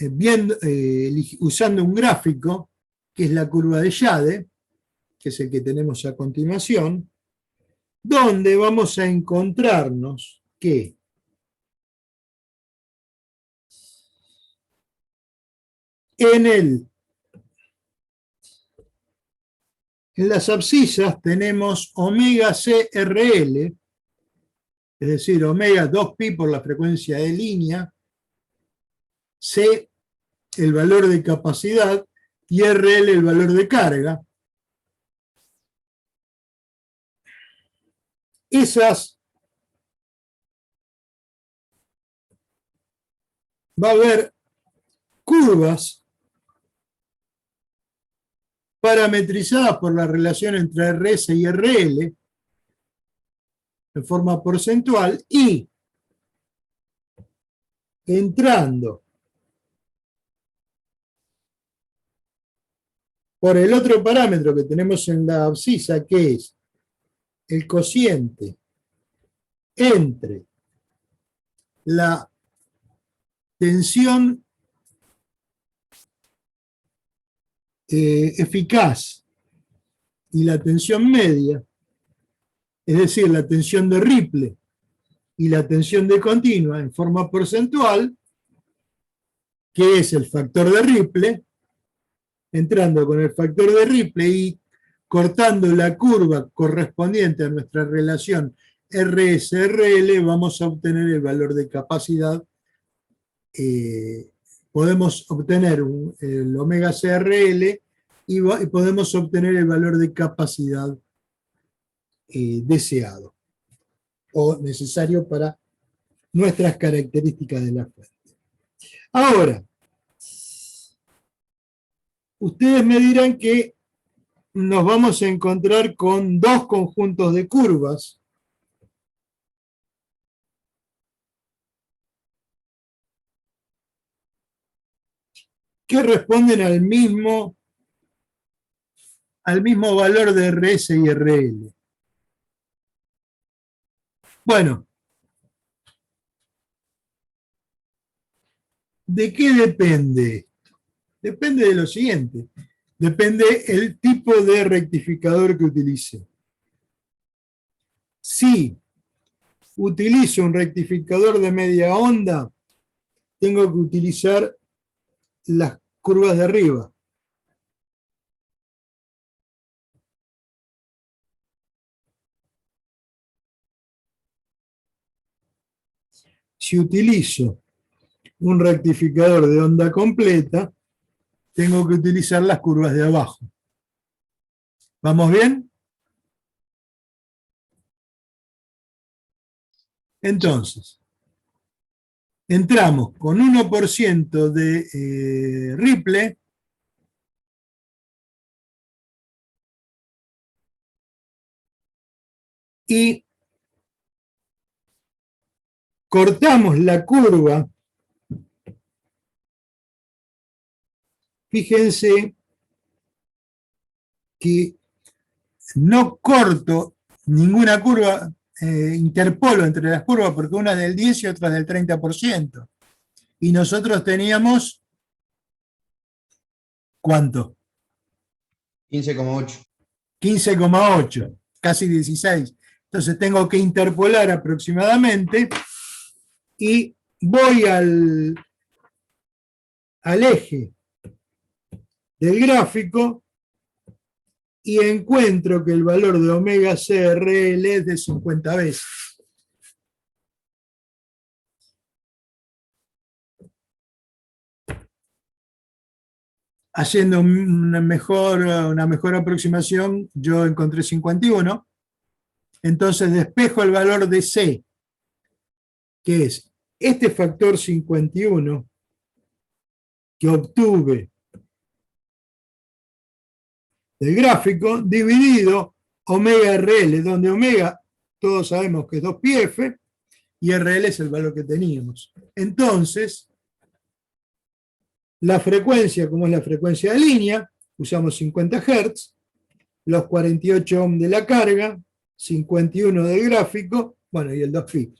usando un gráfico que es la curva de Jade, que es el que tenemos a continuación, donde vamos a encontrarnos que en las abscisas tenemos omega CRL, es decir, omega 2pi por la frecuencia de línea, C el valor de capacidad y RL el valor de carga. Esas va a haber curvas parametrizadas por la relación entre RS y RL de forma porcentual, y entrando por el otro parámetro que tenemos en la abscisa, que es el cociente entre la tensión eficaz y la tensión media, es decir, la tensión de Ripley y la tensión de continua en forma porcentual, que es el factor de Ripley, entrando con el factor de Ripley y cortando la curva correspondiente a nuestra relación RS-RL, vamos a obtener el valor de capacidad. Podemos obtener el omega CRL y podemos obtener el valor de capacidad deseado o necesario para nuestras características de la fuente. Ahora, ustedes me dirán que nos vamos a encontrar con dos conjuntos de curvas que responden al mismo valor de RS y RL. Bueno, ¿de qué depende? Depende de lo siguiente. Depende el tipo de rectificador que utilice. Si utilizo un rectificador de media onda, tengo que utilizar las curvas de arriba. Si utilizo un rectificador de onda completa, tengo que utilizar las curvas de abajo. ¿Vamos bien? Entonces, entramos con 1% de Ripple y cortamos la curva. Fíjense que no corto ninguna curva, interpolo entre las curvas porque una es del 10 y otra es del 30%. Y nosotros teníamos, ¿cuánto? 15,8. 15,8, casi 16. Entonces tengo que interpolar aproximadamente y voy al eje del gráfico y encuentro que el valor de omega CRL es de 50 veces. Haciendo una mejor aproximación, yo encontré 51. Entonces despejo el valor de C, que es este factor 51 que obtuve del gráfico, dividido omega RL, donde omega todos sabemos que es 2πf y RL es el valor que teníamos. Entonces, la frecuencia, como es la frecuencia de línea, usamos 50 Hz, los 48 ohm de la carga, 51 del gráfico, bueno, y el 2π.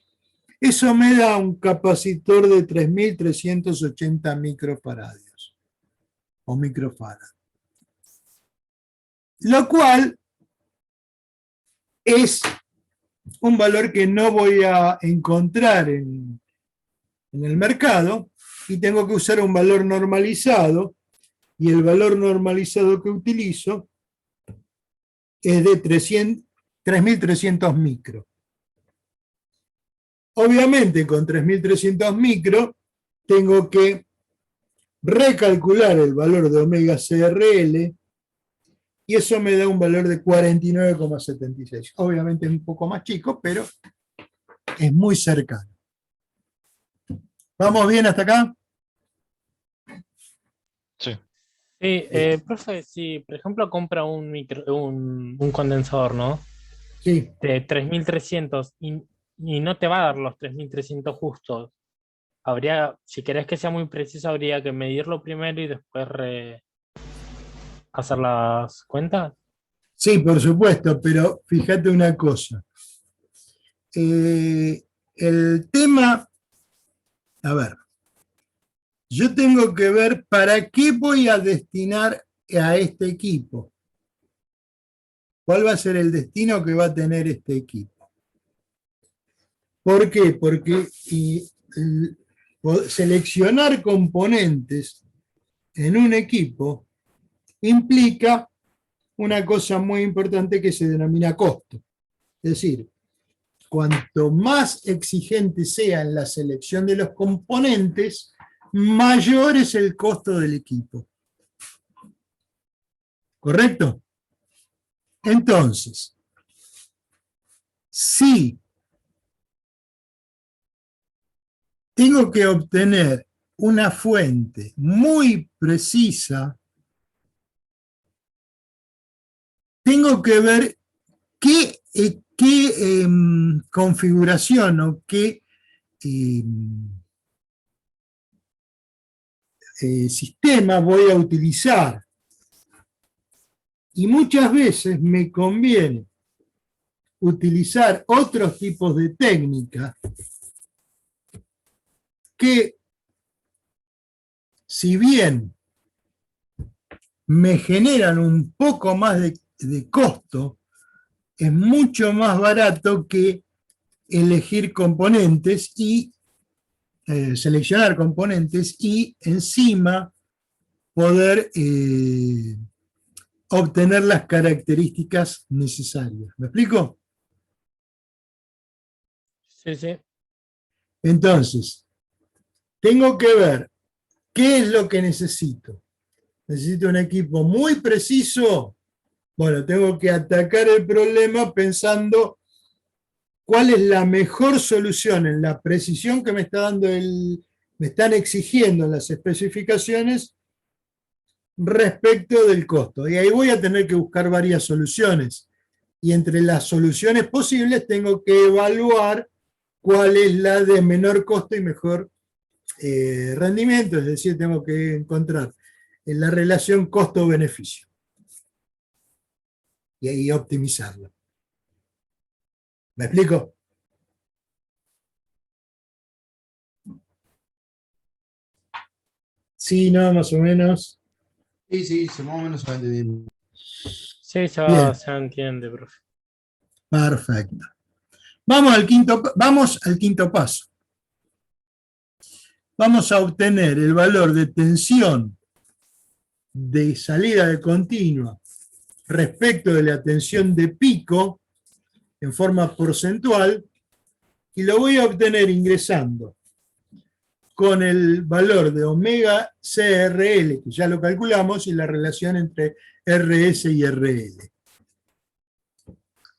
Eso me da un capacitor de 3.380 microfaradios o microfarad. Lo cual es un valor que no voy a encontrar en el mercado y tengo que usar un valor normalizado y el valor normalizado que utilizo es de 3.300 micro. Obviamente con 3.300 micro tengo que recalcular el valor de omega CRL y eso me da un valor de 49,76. Obviamente es un poco más chico, pero es muy cercano. ¿Vamos bien hasta acá? Sí. Sí, profe, si por ejemplo compra un condensador, ¿no? Sí. De 3300 y no te va a dar los 3300 justos. Si querés que sea muy preciso, habría que medirlo primero y después hacer las cuentas. Sí, por supuesto, pero fíjate una cosa. El tema, a ver, yo tengo que ver para qué voy a destinar a este equipo. ¿Cuál va a ser el destino que va a tener este equipo? ¿Por qué? Porque seleccionar componentes en un equipo implica una cosa muy importante que se denomina costo. Es decir, cuanto más exigente sea en la selección de los componentes, mayor es el costo del equipo. ¿Correcto? Entonces, si tengo que obtener una fuente muy precisa, tengo que ver qué configuración o qué sistema voy a utilizar. Y muchas veces me conviene utilizar otros tipos de técnicas que, si bien me generan un poco más de costo, es mucho más barato que elegir componentes y seleccionar componentes y encima poder obtener las características necesarias. ¿Me explico? Sí, sí. Entonces, tengo que ver qué es lo que necesito. Necesito un equipo muy preciso. Bueno, tengo que atacar el problema pensando cuál es la mejor solución en la precisión que me está dando me están exigiendo las especificaciones respecto del costo. Y ahí voy a tener que buscar varias soluciones. Y entre las soluciones posibles tengo que evaluar cuál es la de menor costo y mejor rendimiento, es decir, tengo que encontrar la relación costo-beneficio y ahí optimizarla. ¿Me explico? Sí, no, más o menos. Sí, más o menos se va entendiendo. Sí, Bien. se entiende, profe. Perfecto. Vamos al quinto paso. Vamos a obtener el valor de tensión de salida de continua respecto de la tensión de pico en forma porcentual y lo voy a obtener ingresando con el valor de omega CRL, que ya lo calculamos, y la relación entre RS y RL.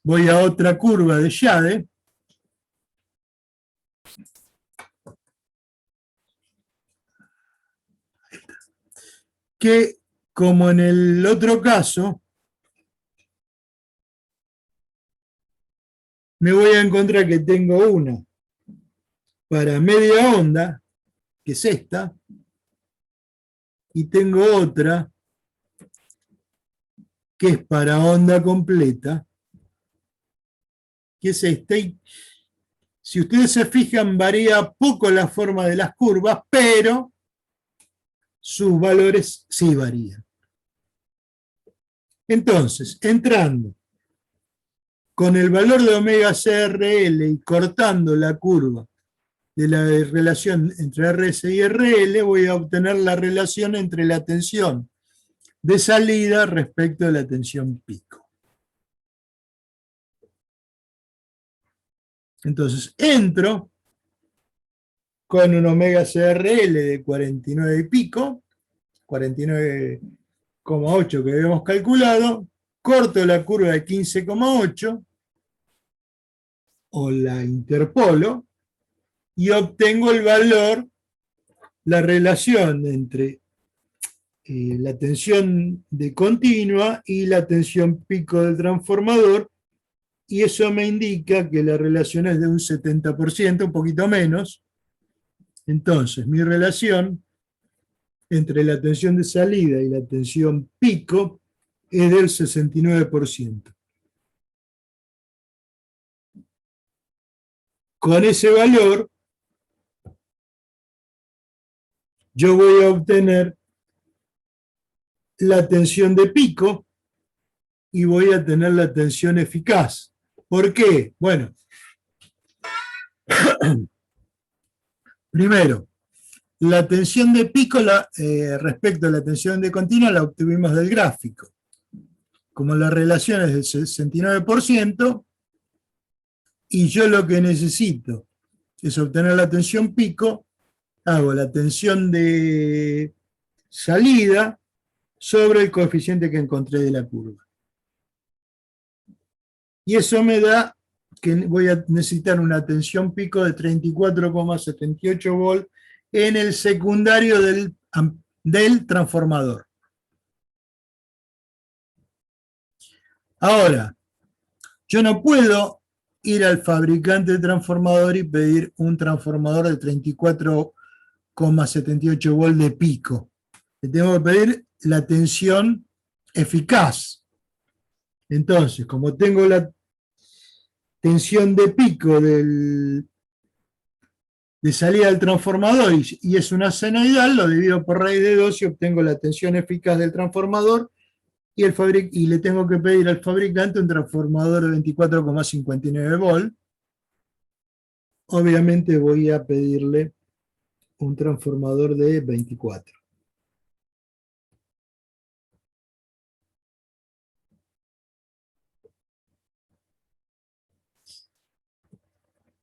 Voy a otra curva de Yade. Que, como en el otro caso, me voy a encontrar que tengo una para media onda, que es esta, y tengo otra que es para onda completa, que es esta. Y si ustedes se fijan, varía poco la forma de las curvas, pero sus valores sí varían. Entonces, entrando con el valor de omega CRL y cortando la curva de la relación entre RS y RL, voy a obtener la relación entre la tensión de salida respecto de la tensión pico. Entonces, entro con un omega CRL de 49 y pico, 49,8 que habíamos calculado, corto la curva de 15,8 o la interpolo y obtengo el valor, la relación entre la tensión de continua y la tensión pico del transformador, y eso me indica que la relación es de un 70%, un poquito menos. Entonces, mi relación entre la tensión de salida y la tensión pico es del 69%. Con ese valor, yo voy a obtener la tensión de pico y voy a tener la tensión eficaz. ¿Por qué? Bueno, primero, la tensión de pico respecto a la tensión de continua la obtuvimos del gráfico. Como la relación es del 69%, y yo lo que necesito es obtener la tensión pico, hago la tensión de salida sobre el coeficiente que encontré de la curva. Y eso me da que voy a necesitar una tensión pico de 34,78 volt en el secundario del transformador. Ahora, yo no puedo ir al fabricante de transformador y pedir un transformador de 34,78 volt de pico. Le tengo que pedir la tensión eficaz. Entonces, como tengo la tensión de pico del de salida del transformador y es una senoidal, lo divido por raíz de 2 y obtengo la tensión eficaz del transformador y le tengo que pedir al fabricante un transformador de 24,59 volt. Obviamente voy a pedirle un transformador de 24.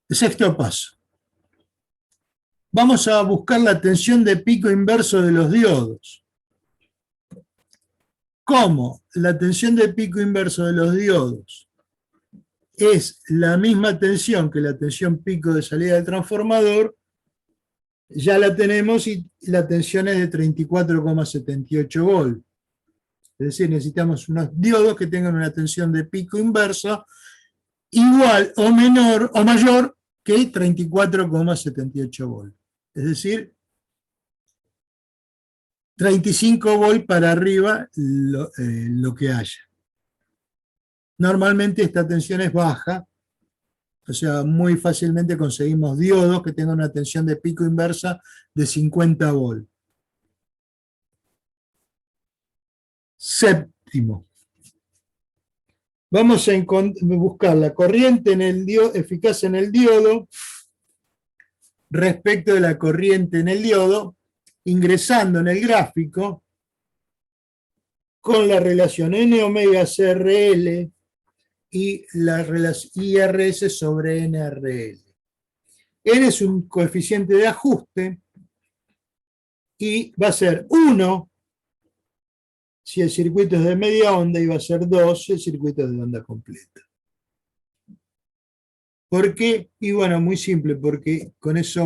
Sexto paso. Vamos a buscar la tensión de pico inverso de los diodos. ¿Cómo? La tensión de pico inverso de los diodos es la misma tensión que la tensión pico de salida del transformador, ya la tenemos y la tensión es de 34,78 volt. Es decir, necesitamos unos diodos que tengan una tensión de pico inverso igual o menor o mayor que 34,78 volt. Es decir, 35 volt para arriba lo que haya. Normalmente esta tensión es baja, o sea, muy fácilmente conseguimos diodos que tengan una tensión de pico inversa de 50 volt. Séptimo. Vamos a buscar la corriente en el diodo, eficaz en el diodo respecto de la corriente en el diodo, ingresando en el gráfico con la relación N omega CRL y la relación IRS sobre NRL. N es un coeficiente de ajuste y va a ser 1 si el circuito es de media onda y va a ser 2 si el circuito es de onda completa. ¿Por qué? Y bueno, muy simple, porque con eso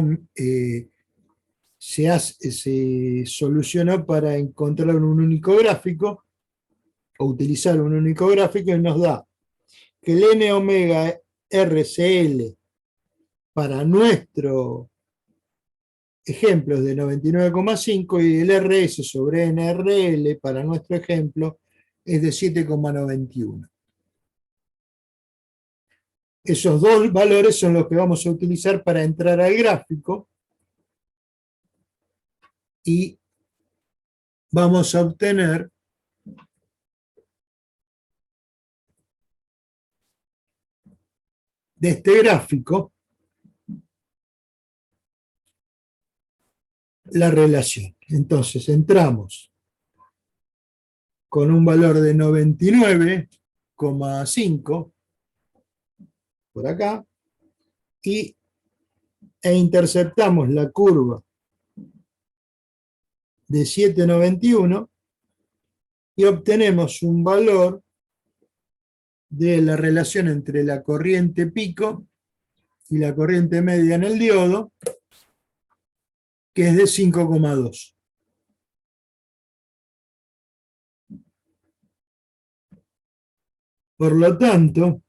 se solucionó para encontrar un único gráfico o utilizar un único gráfico y nos da que el N omega RCL para nuestro ejemplo es de 99,5 y el RS sobre NRL para nuestro ejemplo es de 7,91. Esos dos valores son los que vamos a utilizar para entrar al gráfico y vamos a obtener de este gráfico la relación. Entonces entramos con un valor de 99,5 por acá e interceptamos la curva de 7,91 y obtenemos un valor de la relación entre la corriente pico y la corriente media en el diodo, que es de 5,2. Por lo tanto,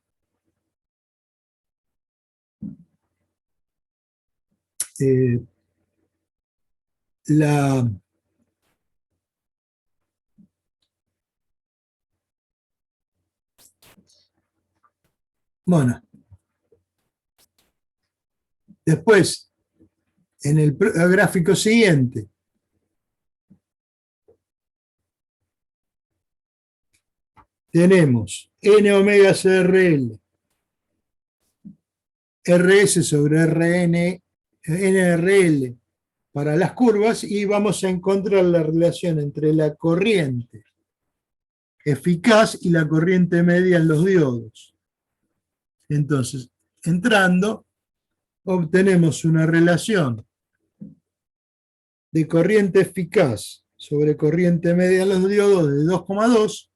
bueno, después, en el gráfico siguiente, tenemos N omega CRL, RS sobre NRL para las curvas y vamos a encontrar la relación entre la corriente eficaz y la corriente media en los diodos. Entonces, entrando, obtenemos una relación de corriente eficaz sobre corriente media en los diodos de 2,2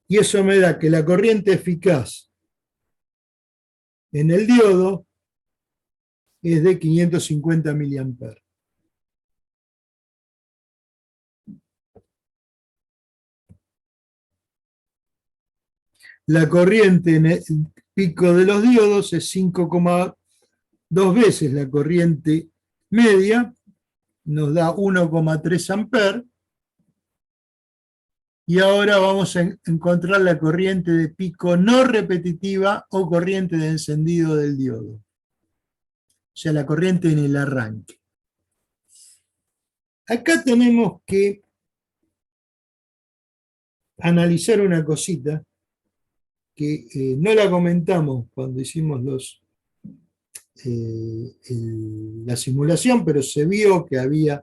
y eso me da que la corriente eficaz en el diodo es de 550 mA. La corriente en el pico de los diodos es 5,2 veces la corriente media, nos da 1,3 amperes, Y ahora vamos a encontrar la corriente de pico no repetitiva o corriente de encendido del diodo. O sea, la corriente en el arranque. Acá tenemos que analizar una cosita que no la comentamos cuando hicimos la simulación, pero se vio que había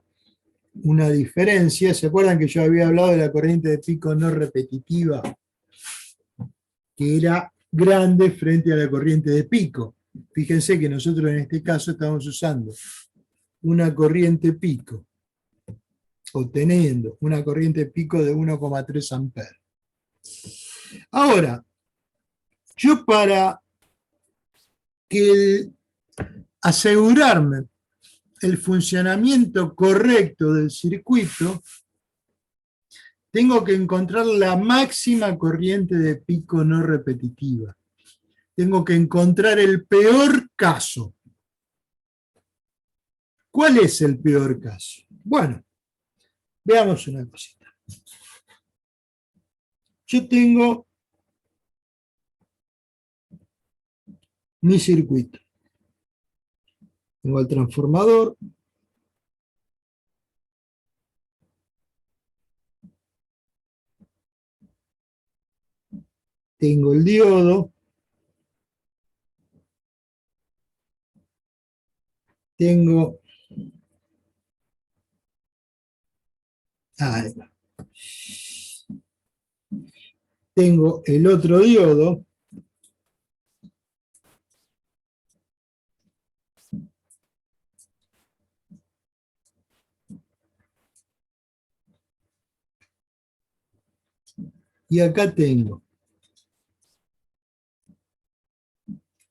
una diferencia. ¿Se acuerdan que yo había hablado de la corriente de pico no repetitiva? Que era grande frente a la corriente de pico. Fíjense que nosotros en este caso estamos usando una corriente pico, obteniendo una corriente pico de 1,3 amperes. Ahora, yo para asegurarme el funcionamiento correcto del circuito, tengo que encontrar la máxima corriente de pico no repetitiva. Tengo que encontrar el peor caso. ¿Cuál es el peor caso? Bueno, veamos una cosita. Yo tengo mi circuito. Tengo el transformador. Tengo el diodo. Tengo... ahí va. Tengo el otro diodo. Y acá tengo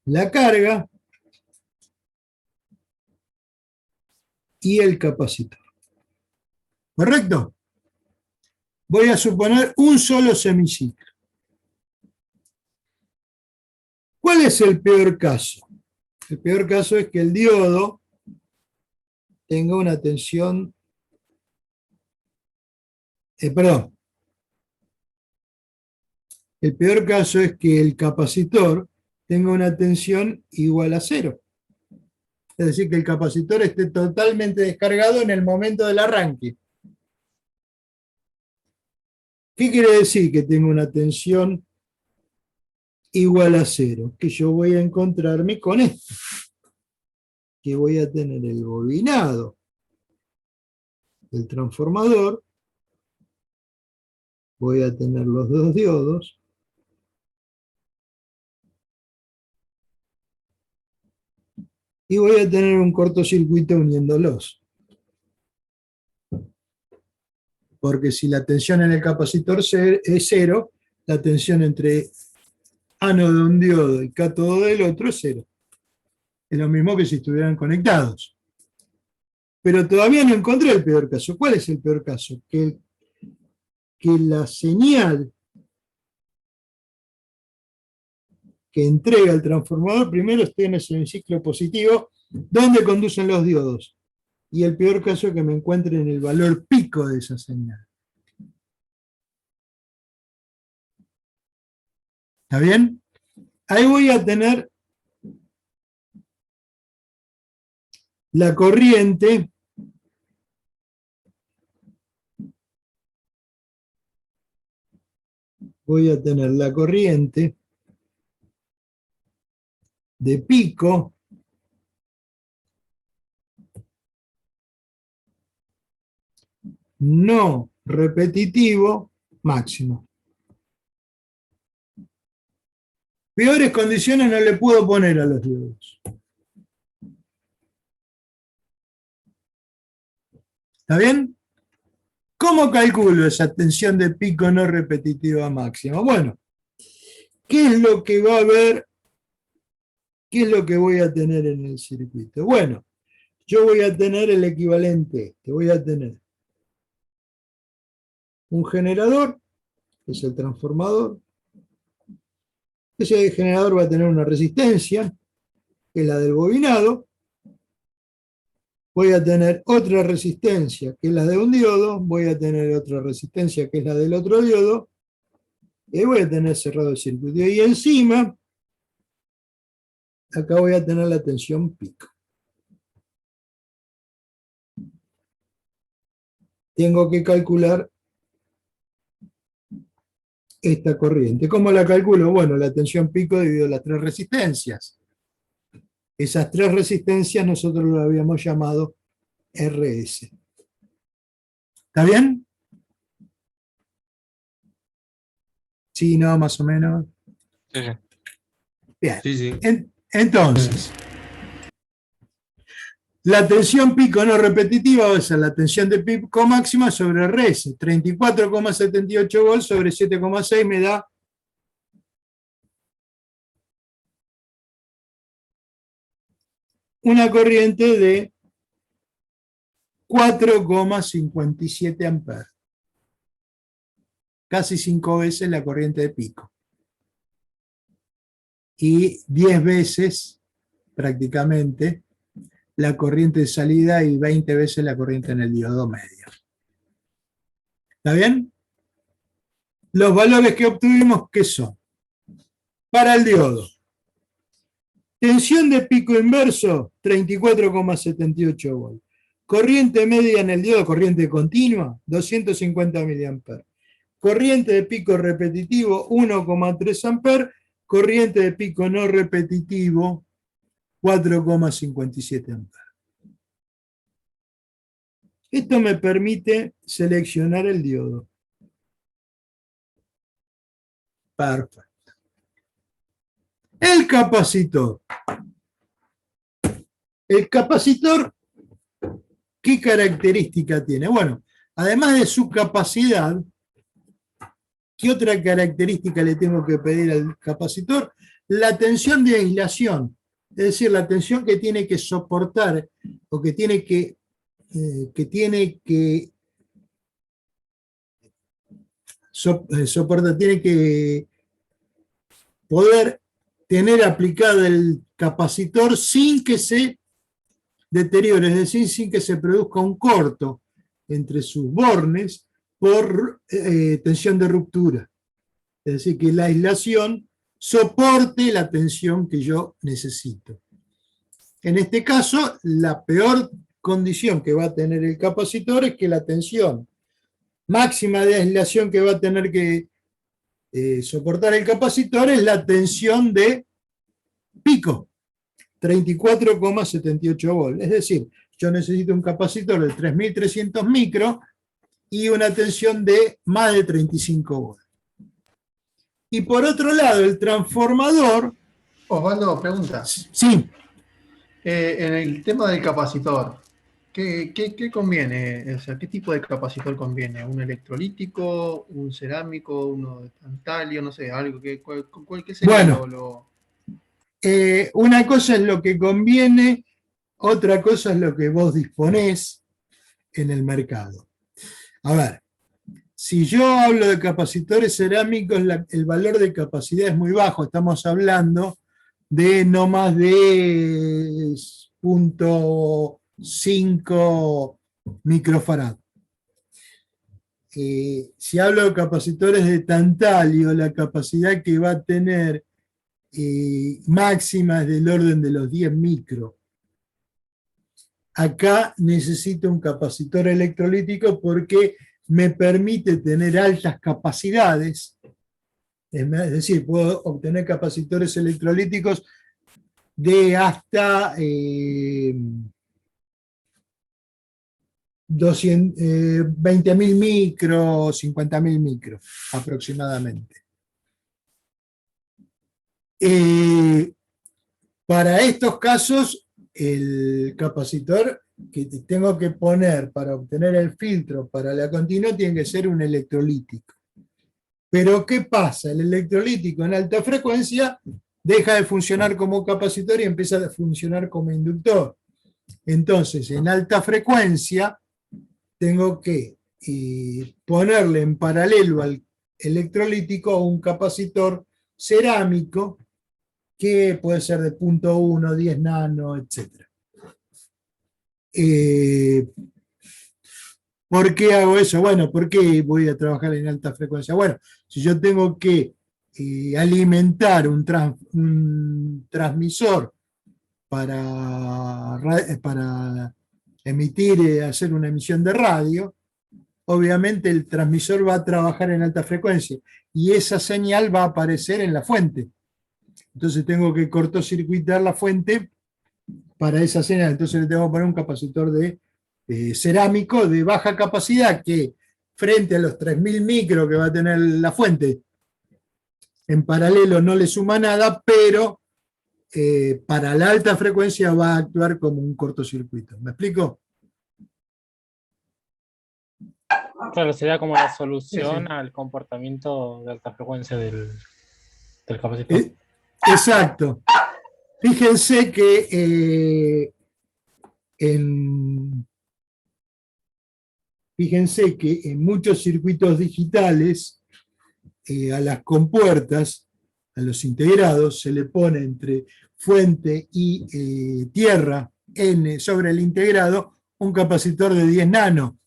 la carga y el capacitor. ¿Correcto? Voy a suponer un solo semiciclo. ¿Cuál es el peor caso? El peor caso es que el diodo tenga una tensión, perdón. El peor caso es que el capacitor tenga una tensión igual a 0. Es decir, que el capacitor esté totalmente descargado en el momento del arranque. ¿Qué quiere decir que tenga una tensión igual a 0? Que yo voy a encontrarme con esto. Que voy a tener el bobinado del transformador. Voy a tener los dos diodos. Y voy a tener un cortocircuito uniéndolos. Porque si la tensión en el capacitor es 0, la tensión entre ánodo de un diodo y cátodo del otro es 0. Es lo mismo que si estuvieran conectados. Pero todavía no encontré el peor caso. ¿Cuál es el peor caso? Que la señal que entrega el transformador primero esté en el semiciclo positivo, donde conducen los diodos. Y el peor caso es que me encuentre en el valor pico de esa señal. ¿Está bien? Ahí voy a tener la corriente de pico no repetitivo máximo. Peores condiciones no le puedo poner a los diodos. ¿Está bien? ¿Cómo calculo esa tensión de pico no repetitiva máxima? Bueno, ¿qué es lo que va a haber? ¿Qué es lo que voy a tener en el circuito? Bueno, yo voy a tener el equivalente. Voy a tener un generador, que es el transformador. Ese generador va a tener una resistencia, que es la del bobinado. voy a tener otra resistencia que es la de un diodo, voy a tener otra resistencia que es la del otro diodo, y voy a tener cerrado el circuito. Y encima, acá voy a tener la tensión pico. Tengo que calcular esta corriente. ¿Cómo la calculo? Bueno, la tensión pico dividido las tres resistencias. Esas tres resistencias nosotros lo habíamos llamado RS. ¿Está bien? Sí, no, más o menos. Sí, sí. Bien. Sí, sí. Entonces, la tensión pico no repetitiva va a ser la tensión de pico máxima sobre RS. 34,78 volts sobre 7,6 me da una corriente de 4,57 amperes. Casi 5 veces la corriente de pico. Y 10 veces, prácticamente, la corriente de salida y 20 veces la corriente en el diodo medio. ¿Está bien? Los valores que obtuvimos, ¿qué son? Para el diodo. Tensión de pico inverso, 34,78 volts. Corriente media en el diodo, corriente continua, 250 mA. Corriente de pico repetitivo, 1,3 amperes. Corriente de pico no repetitivo, 4,57 amperes. Esto me permite seleccionar el diodo. Perfecto. El capacitor. El capacitor, ¿qué característica tiene? Bueno, además de su capacidad, ¿qué otra característica le tengo que pedir al capacitor? La tensión de aislación, es decir, la tensión que tiene que soportar o que tiene que soportar, tiene que poder tener aplicado el capacitor sin que se deteriore, es decir, sin que se produzca un corto entre sus bornes por tensión de ruptura. Es decir, que la aislación soporte la tensión que yo necesito. En este caso, la peor condición que va a tener el capacitor es que la tensión máxima de aislación que va a tener que soportar el capacitor es la tensión de pico, 34,78 volts. Es decir, yo necesito un capacitor de 3300 micro y una tensión de más de 35 volts. Y por otro lado, el transformador... Osvaldo, pregunta. Sí. En el tema del capacitor, ¿qué conviene? O sea, ¿qué tipo de capacitor conviene? ¿Un electrolítico, un cerámico, uno de tantalio, no sé, algo que sería bueno, una cosa es lo que conviene, otra cosa es lo que vos disponés en el mercado. A ver, si yo hablo de capacitores cerámicos, el valor de capacidad es muy bajo, estamos hablando de no más de 0,5 microfarad. Si hablo de capacitores de tantalio, la capacidad que va a tener máxima es del orden de los 10 micro. Acá necesito un capacitor electrolítico porque me permite tener altas capacidades, es decir, puedo obtener capacitores electrolíticos de hasta 20.000 micros, 50.000 micros aproximadamente. Para estos casos, el capacitor que tengo que poner para obtener el filtro para la continua tiene que ser un electrolítico. Pero ¿qué pasa? El electrolítico en alta frecuencia deja de funcionar como capacitor y empieza a funcionar como inductor. Entonces, en alta frecuencia, tengo que ponerle en paralelo al electrolítico un capacitor cerámico que puede ser de 0,1, 10 nano, etc. Eh, ¿Por qué hago eso? Bueno, ¿por qué voy a trabajar en alta frecuencia? Bueno, si yo tengo que alimentar un transmisor para emitir, hacer una emisión de radio, obviamente el transmisor va a trabajar en alta frecuencia y esa señal va a aparecer en la fuente. Entonces tengo que cortocircuitar la fuente para esa señal. Entonces le tengo que poner un capacitor de cerámico de baja capacidad que frente a los 3000 micros que va a tener la fuente, en paralelo no le suma nada, pero para la alta frecuencia va a actuar como un cortocircuito. ¿Me explico? Claro, sería como la solución Sí, sí. al comportamiento de alta frecuencia del capacitor. Exacto. Fíjense que en muchos circuitos digitales, a las compuertas, a los integrados, se le pone entre fuente y tierra sobre el integrado un capacitor de 10 nano,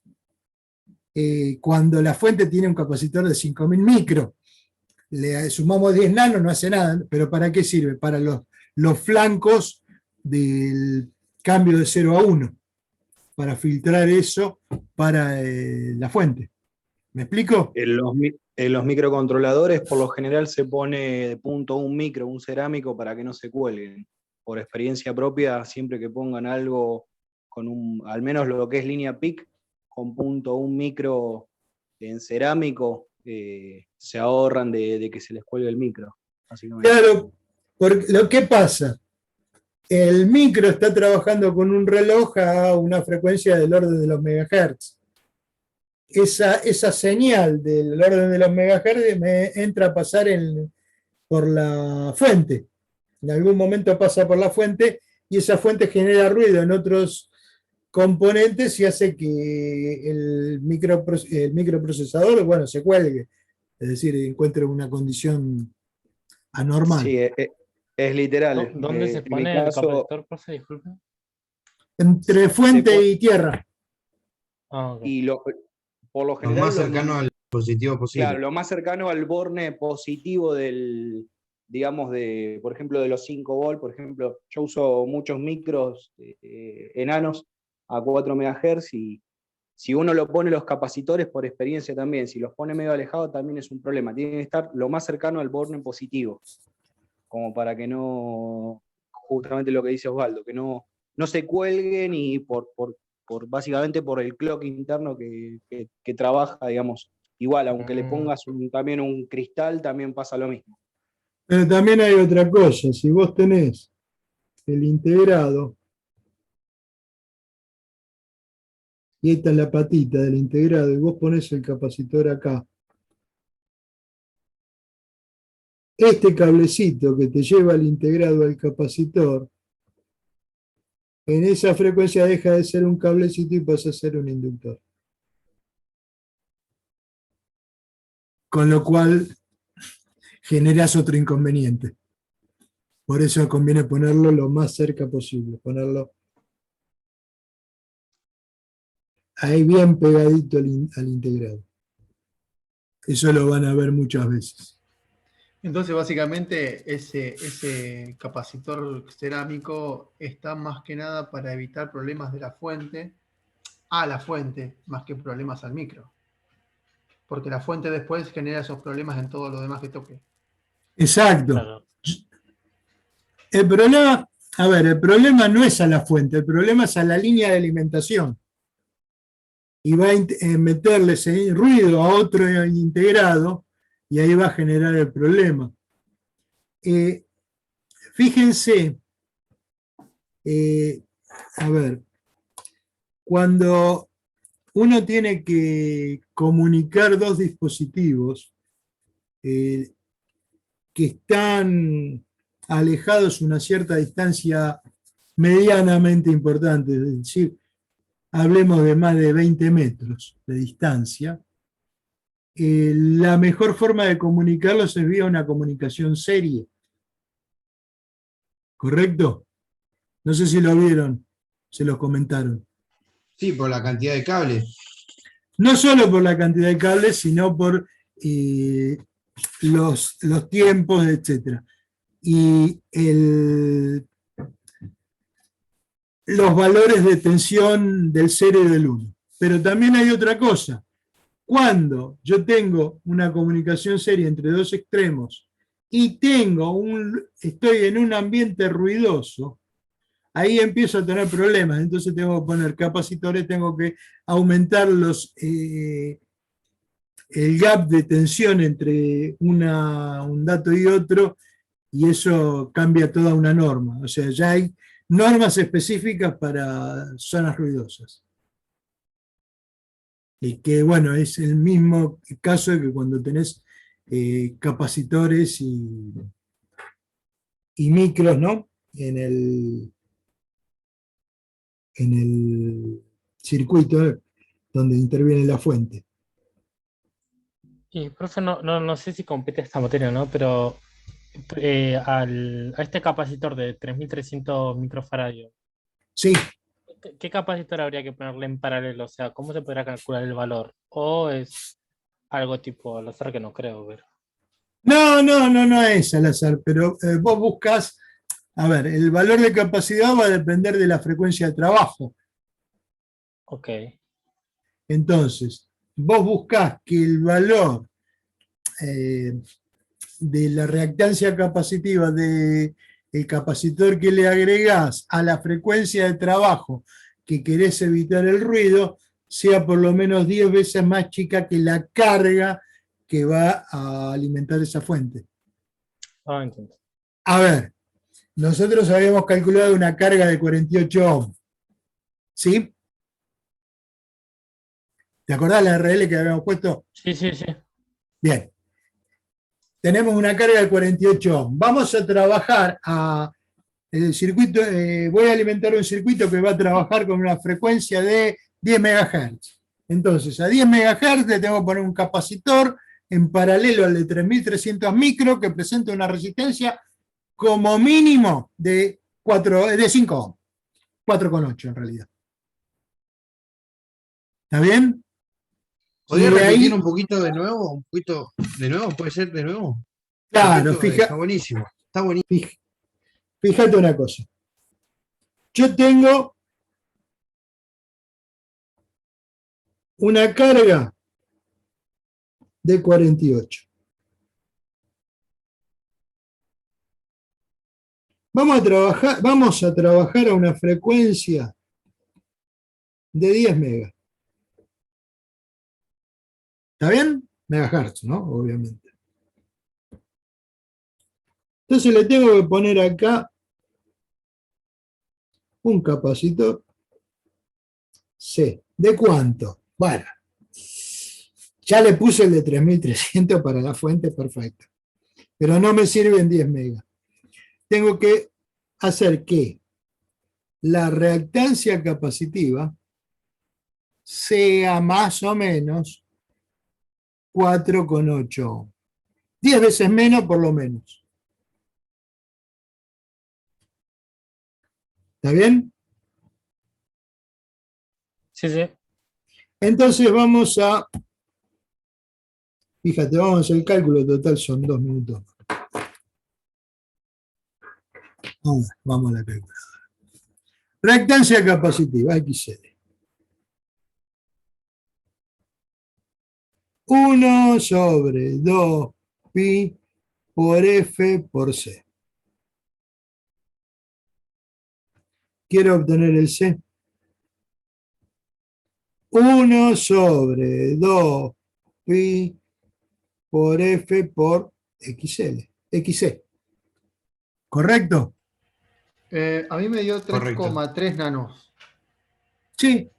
cuando la fuente tiene un capacitor de 5000 micro. Le sumamos 10 nano, no hace nada, pero ¿para qué sirve? Para los flancos del cambio de 0 a 1, para filtrar eso para la fuente. ¿Me explico? En los microcontroladores, por lo general, se pone de punto un micro, un cerámico, para que no se cuelguen. Por experiencia propia, siempre que pongan algo con al menos lo que es línea PIC, con punto un micro en cerámico, se ahorran de que se les cuelgue el micro, básicamente. Claro, porque lo que pasa, el micro está trabajando con un reloj a una frecuencia del orden de los megahertz. Esa señal del orden de los megahertz me entra a pasar por la fuente. En algún momento pasa por la fuente y esa fuente genera ruido en otros componentes y hace que el microprocesador, bueno, se cuelgue, es decir, encuentre una condición anormal. Sí, es literal. ¿Dónde se En mi pone el caso, capacitor, profe? Disculpe. Entre fuente y tierra. Ah, ok. y por lo Lo general, más cercano al dispositivo posible. claro, lo más cercano al borne positivo digamos, por ejemplo, de los 5 volt. Por ejemplo, yo uso muchos micros enanos a 4 MHz, y si uno lo pone los capacitores, por experiencia también, si los pone medio alejados también es un problema. Tiene que estar lo más cercano al borne positivo, como para que no, justamente lo que dice Osvaldo, que no se cuelguen, y básicamente por el clock interno que trabaja, digamos. Igual, aunque le pongas también un cristal, también pasa lo mismo. Pero también hay otra cosa, si vos tenés el integrado, y esta es la patita del integrado, y vos ponés el capacitor acá, este cablecito que te lleva el integrado al capacitor, en esa frecuencia deja de ser un cablecito y pasa a ser un inductor. Con lo cual generas otro inconveniente. Por eso conviene ponerlo lo más cerca posible, ponerlo ahí bien pegadito al integrado. Eso lo van a ver muchas veces. Entonces, básicamente, ese capacitor cerámico está más que nada para evitar problemas de la fuente a la fuente, más que problemas al micro. Porque la fuente después genera esos problemas en todo lo demás que toque. Exacto. Claro. El problema no es a la fuente, el problema es a la línea de alimentación. Y va a meterle ese ruido a otro integrado y ahí va a generar el problema. Fíjense, cuando uno tiene que comunicar dos dispositivos que están alejados una cierta distancia medianamente importante, es decir, hablemos de más de 20 metros de distancia, la mejor forma de comunicarlos es vía una comunicación serie. ¿Correcto? No sé si lo vieron, se los comentaron. Sí, por la cantidad de cables. No solo por la cantidad de cables, sino por los tiempos, etc. Y los valores de tensión del 0 y del 1. Pero también hay otra cosa. Cuando yo tengo una comunicación seria entre dos extremos y estoy en un ambiente ruidoso, ahí empiezo a tener problemas. Entonces tengo que poner capacitores, tengo que aumentar el gap de tensión entre un dato y otro, y eso cambia toda una norma. O sea, ya hay normas específicas para zonas ruidosas. Y que, bueno, es el mismo caso de que cuando tenés capacitores y micros, ¿no? En el circuito donde interviene la fuente. Y, profe, no sé si compete esta materia, ¿no? Pero a este capacitor de 3300 microfaradios, Sí, ¿qué capacitor habría que ponerle en paralelo? O sea, ¿cómo se podrá calcular el valor? ¿O es algo tipo al azar que no creo ver? no es al azar, pero vos buscas, a ver, el valor de capacidad va a depender de la frecuencia de trabajo. Ok. Entonces, vos buscás que el valor de la reactancia capacitiva del capacitor que le agregás a la frecuencia de trabajo que querés evitar el ruido sea por lo menos 10 veces más chica que la carga que va a alimentar esa fuente. Ah, entiendo. A ver, nosotros habíamos calculado una carga de 48 ohms. ¿Sí? ¿Te acordás la RL que habíamos puesto? Sí. Bien. Tenemos una carga de 48 ohms. Vamos a trabajar el circuito, voy a alimentar un circuito que va a trabajar con una frecuencia de 10 MHz. Entonces, a 10 MHz le tengo que poner un capacitor en paralelo al de 3300 micro que presenta una resistencia como mínimo de 5 ohms. 4,8 en realidad. ¿Está bien? ¿Podría Y de repetir ahí, un poquito de nuevo? ¿Un poquito de nuevo? ¿Puede ser de nuevo? Porque claro, esto está buenísimo. Está buenísimo. fíjate una cosa. Yo tengo una carga de 48. Vamos a trabajar a una frecuencia de 10 megas. ¿Está bien? Megahertz, ¿no? Obviamente. Entonces le tengo que poner acá un capacitor C. ¿De cuánto? Bueno, ya le puse el de 3300 para la fuente, perfecto. Pero no me sirve en 10 megas. Tengo que hacer que la reactancia capacitiva sea más o menos 4,8. 10 veces menos por lo menos. ¿Está bien? Sí. Entonces fíjate, vamos a hacer el cálculo total, son 2 minutos. Vamos a la calculadora. Reactancia capacitiva, XL. 1 sobre 2 pi por F por C. Quiero obtener el C. 1 sobre 2 pi por F por XL. XC. ¿Correcto? A mí me dio Correcto. 3,3 nanos. Sí.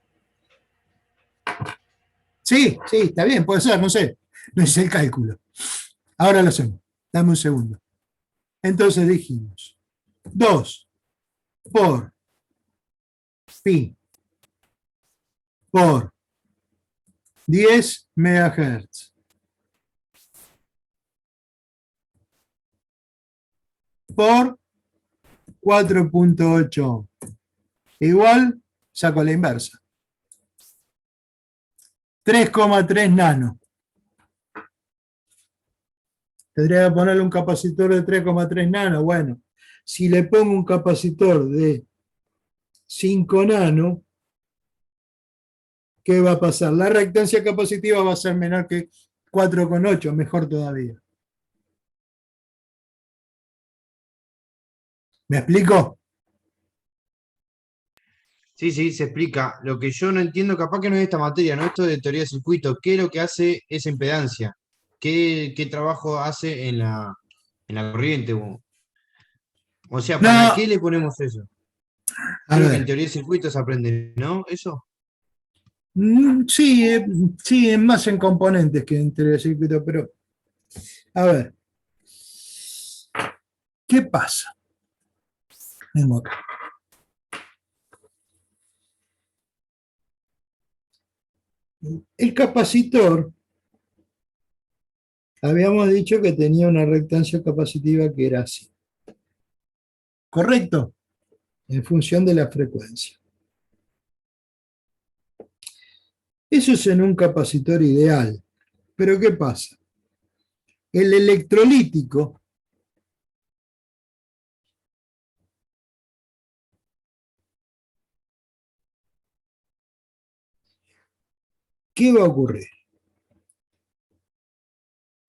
Sí, está bien, puede ser, no sé. No hice el cálculo. Ahora lo hacemos. Dame un segundo. Entonces dijimos 2 por pi por 10 megahertz por 4,8 igual, saco la inversa. 3,3 nano. Tendría que ponerle un capacitor de 3,3 nano. Bueno, si le pongo un capacitor de 5 nano, ¿qué va a pasar? La reactancia capacitiva va a ser menor que 4,8, mejor todavía. ¿Me explico? Sí, sí, se explica. Lo que yo no entiendo, capaz que no es esta materia, no esto de teoría de circuito, ¿qué es lo que hace esa impedancia? ¿Qué trabajo hace en la corriente? O sea, ¿para No, qué le ponemos eso? a Creo que en ver. teoría de circuito se aprende, ¿no? ¿Eso? Sí, sí, es más en componentes que en teoría de circuito, pero a ver, ¿qué pasa? Vengo acá. El capacitor, habíamos dicho que tenía una reactancia capacitiva que era así. ¿Correcto? En función de la frecuencia. Eso es en un capacitor ideal. Pero ¿qué pasa? El electrolítico ¿qué va a ocurrir?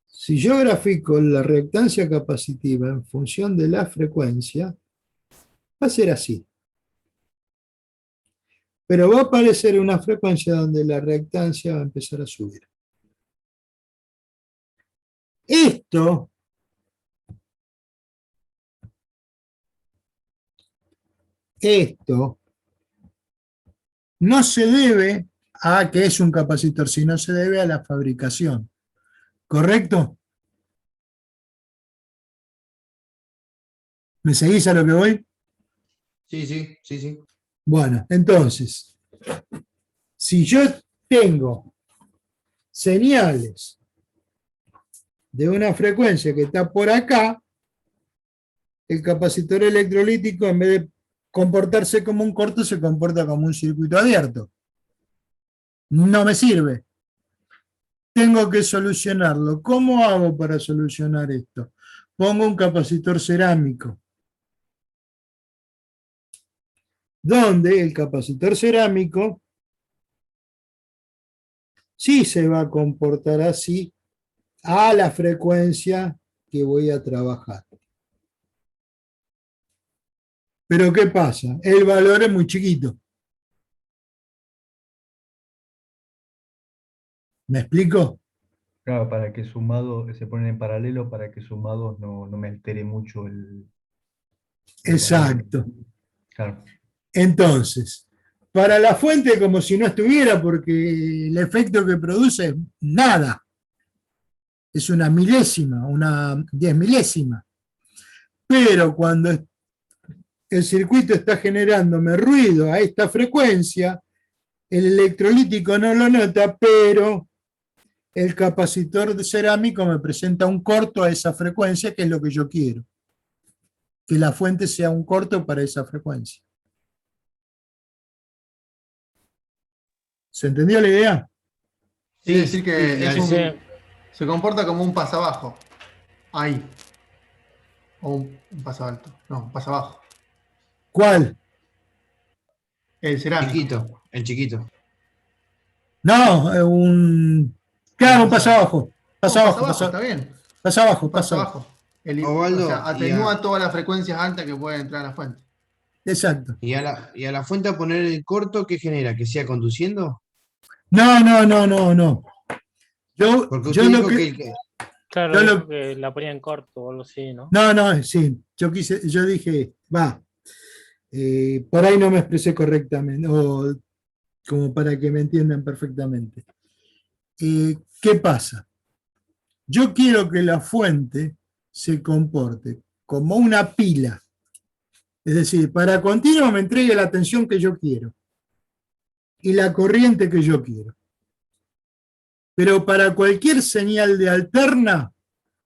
Si yo grafico la reactancia capacitiva en función de la frecuencia, va a ser así. Pero va a aparecer una frecuencia donde la reactancia va a empezar a subir. Esto no se debe a que es un capacitor, sino se debe a la fabricación. ¿Correcto? ¿Me seguís a lo que voy? Sí, sí, sí, sí. Bueno, entonces, si yo tengo señales de una frecuencia que está por acá, el capacitor electrolítico, en vez de comportarse como un corto, se comporta como un circuito abierto. No me sirve. Tengo que solucionarlo. ¿Cómo hago para solucionar esto? Pongo un capacitor cerámico, donde el capacitor cerámico sí se va a comportar así a la frecuencia que voy a trabajar. Pero ¿qué pasa? El valor es muy chiquito. ¿Me explico? Claro, para que sumados se ponen en paralelo, para que sumados no me altere mucho el valor. Exacto. Claro, Entonces, para la fuente como si no estuviera, porque el efecto que produce es nada. Es una milésima, una 10 milésima. Pero cuando el circuito está generándome ruido a esta frecuencia, el electrolítico no lo nota, pero el capacitor de cerámico me presenta un corto a esa frecuencia, que es lo que yo quiero. Que la fuente sea un corto para esa frecuencia. ¿Se entendió la idea? Quiere Sí, decir sí, que es Sí, sí. se comporta como un pasabajo. Ahí. O un pasabalto. No, un pasabajo. ¿Cuál? El cerámico. chiquito, el chiquito. No, El claro, un paso pasabajo. abajo. No, Pasa un abajo, pasabajo, está bien. pasa abajo, Un pasa abajo. pasabajo. O sea, Osvaldo, atenúa todas las frecuencias altas que pueden entrar a la fuente. Exacto. y a la fuente a poner el corto, ¿qué genera? ¿Que siga conduciendo? No, no, no, no, no. Yo, Porque yo usted lo dijo que que. el que. Claro, Yo dijo lo, que la ponía en corto o algo así, ¿no? no, no, sí. Yo dije, va. Por ahí no me expresé correctamente, o como para que me entiendan perfectamente. ¿Qué pasa? Yo quiero que la fuente se comporte como una pila. Es decir, para continuo me entregue la tensión que yo quiero y la corriente que yo quiero. Pero para cualquier señal de alterna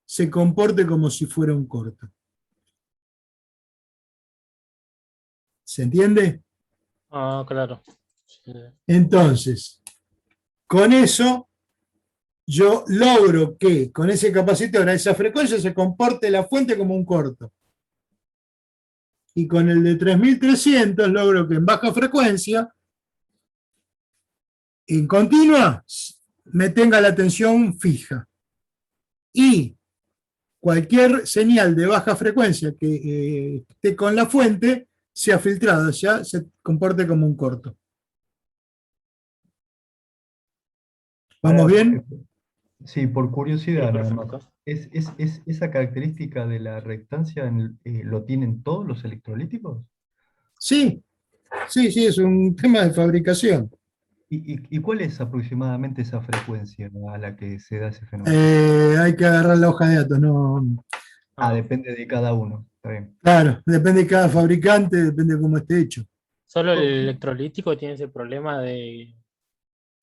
se comporte como si fuera un corto. ¿Se entiende? Ah, claro. Sí. Entonces, con eso yo logro que con ese capacitor a esa frecuencia se comporte la fuente como un corto. Y con el de 3300 logro que en baja frecuencia, en continua, me tenga la tensión fija. Y cualquier señal de baja frecuencia que esté con la fuente sea filtrada, ya se comporte como un corto. ¿Vamos bien? Sí, por curiosidad, Sí, nada más. perfecto. ¿Esa característica de la reactancia lo tienen todos los electrolíticos? Sí, sí, sí, es un tema de fabricación. ¿Y cuál es aproximadamente esa frecuencia a la que se da ese fenómeno? Hay que agarrar la hoja de datos, no. Depende de cada uno. Está bien. Claro, depende de cada fabricante, depende de cómo esté hecho. Solo el electrolítico tiene ese problema de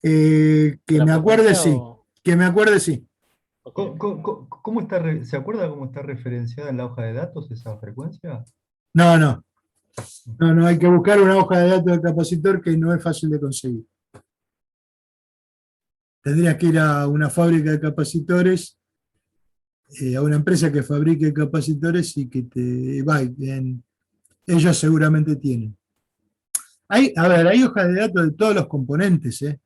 Que la me acuerde, frecuencia sí. Que me acuerde, sí. Ok. ¿Cómo está, se acuerda cómo está referenciada en la hoja de datos esa frecuencia? No, no. No, no, hay que buscar una hoja de datos del capacitor que no es fácil de conseguir. Tendrías que ir a una fábrica de capacitores, a una empresa que fabrique capacitores y que te vayan. Ellos seguramente tienen. A ver, hay hojas de datos de todos los componentes, ¿eh?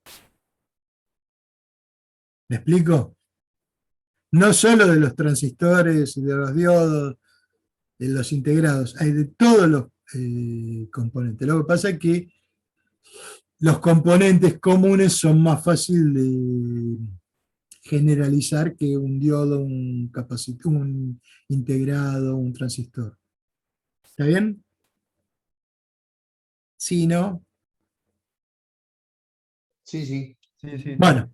¿Me explico? No solo de los transistores, de los diodos, de los integrados, hay de todos los componentes. Lo que pasa es que los componentes comunes son más fáciles de generalizar que un diodo, un capacitor, un integrado, un transistor. ¿Está bien? Sí, ¿no? Sí, sí. Sí, sí. Bueno,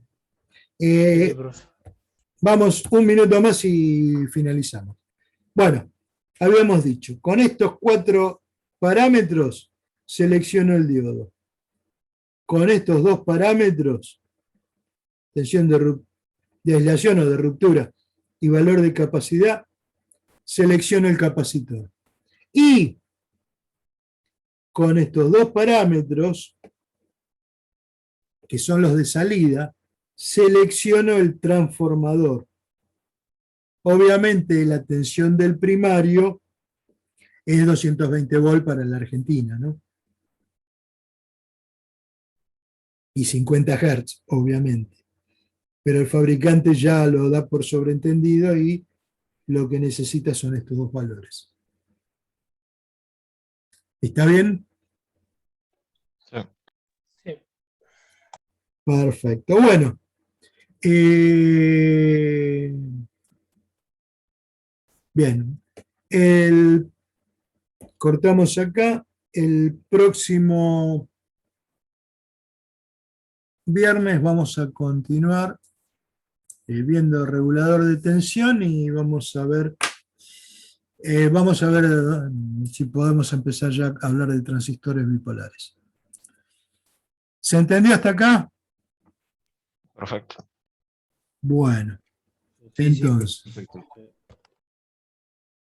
Sí, profe. vamos un minuto más y finalizamos. Bueno, habíamos dicho, con estos 4 parámetros selecciono el diodo. Con estos 2 parámetros, tensión de aislación o de ruptura y valor de capacidad, selecciono el capacitor. Y con estos 2 parámetros, que son los de salida, selecciono el transformador. Obviamente la tensión del primario es 220 volt para la Argentina, ¿no? Y 50 Hz, obviamente. Pero el fabricante ya lo da por sobreentendido y lo que necesita son estos 2 valores. ¿Está bien? Sí. Sí. Perfecto. Bueno. Bien. Cortamos acá. El próximo viernes vamos a continuar viendo regulador de tensión y vamos a ver si podemos empezar ya a hablar de transistores bipolares. ¿Se entendió hasta acá? Perfecto. Bueno, Sí, sí, entonces, perfecto.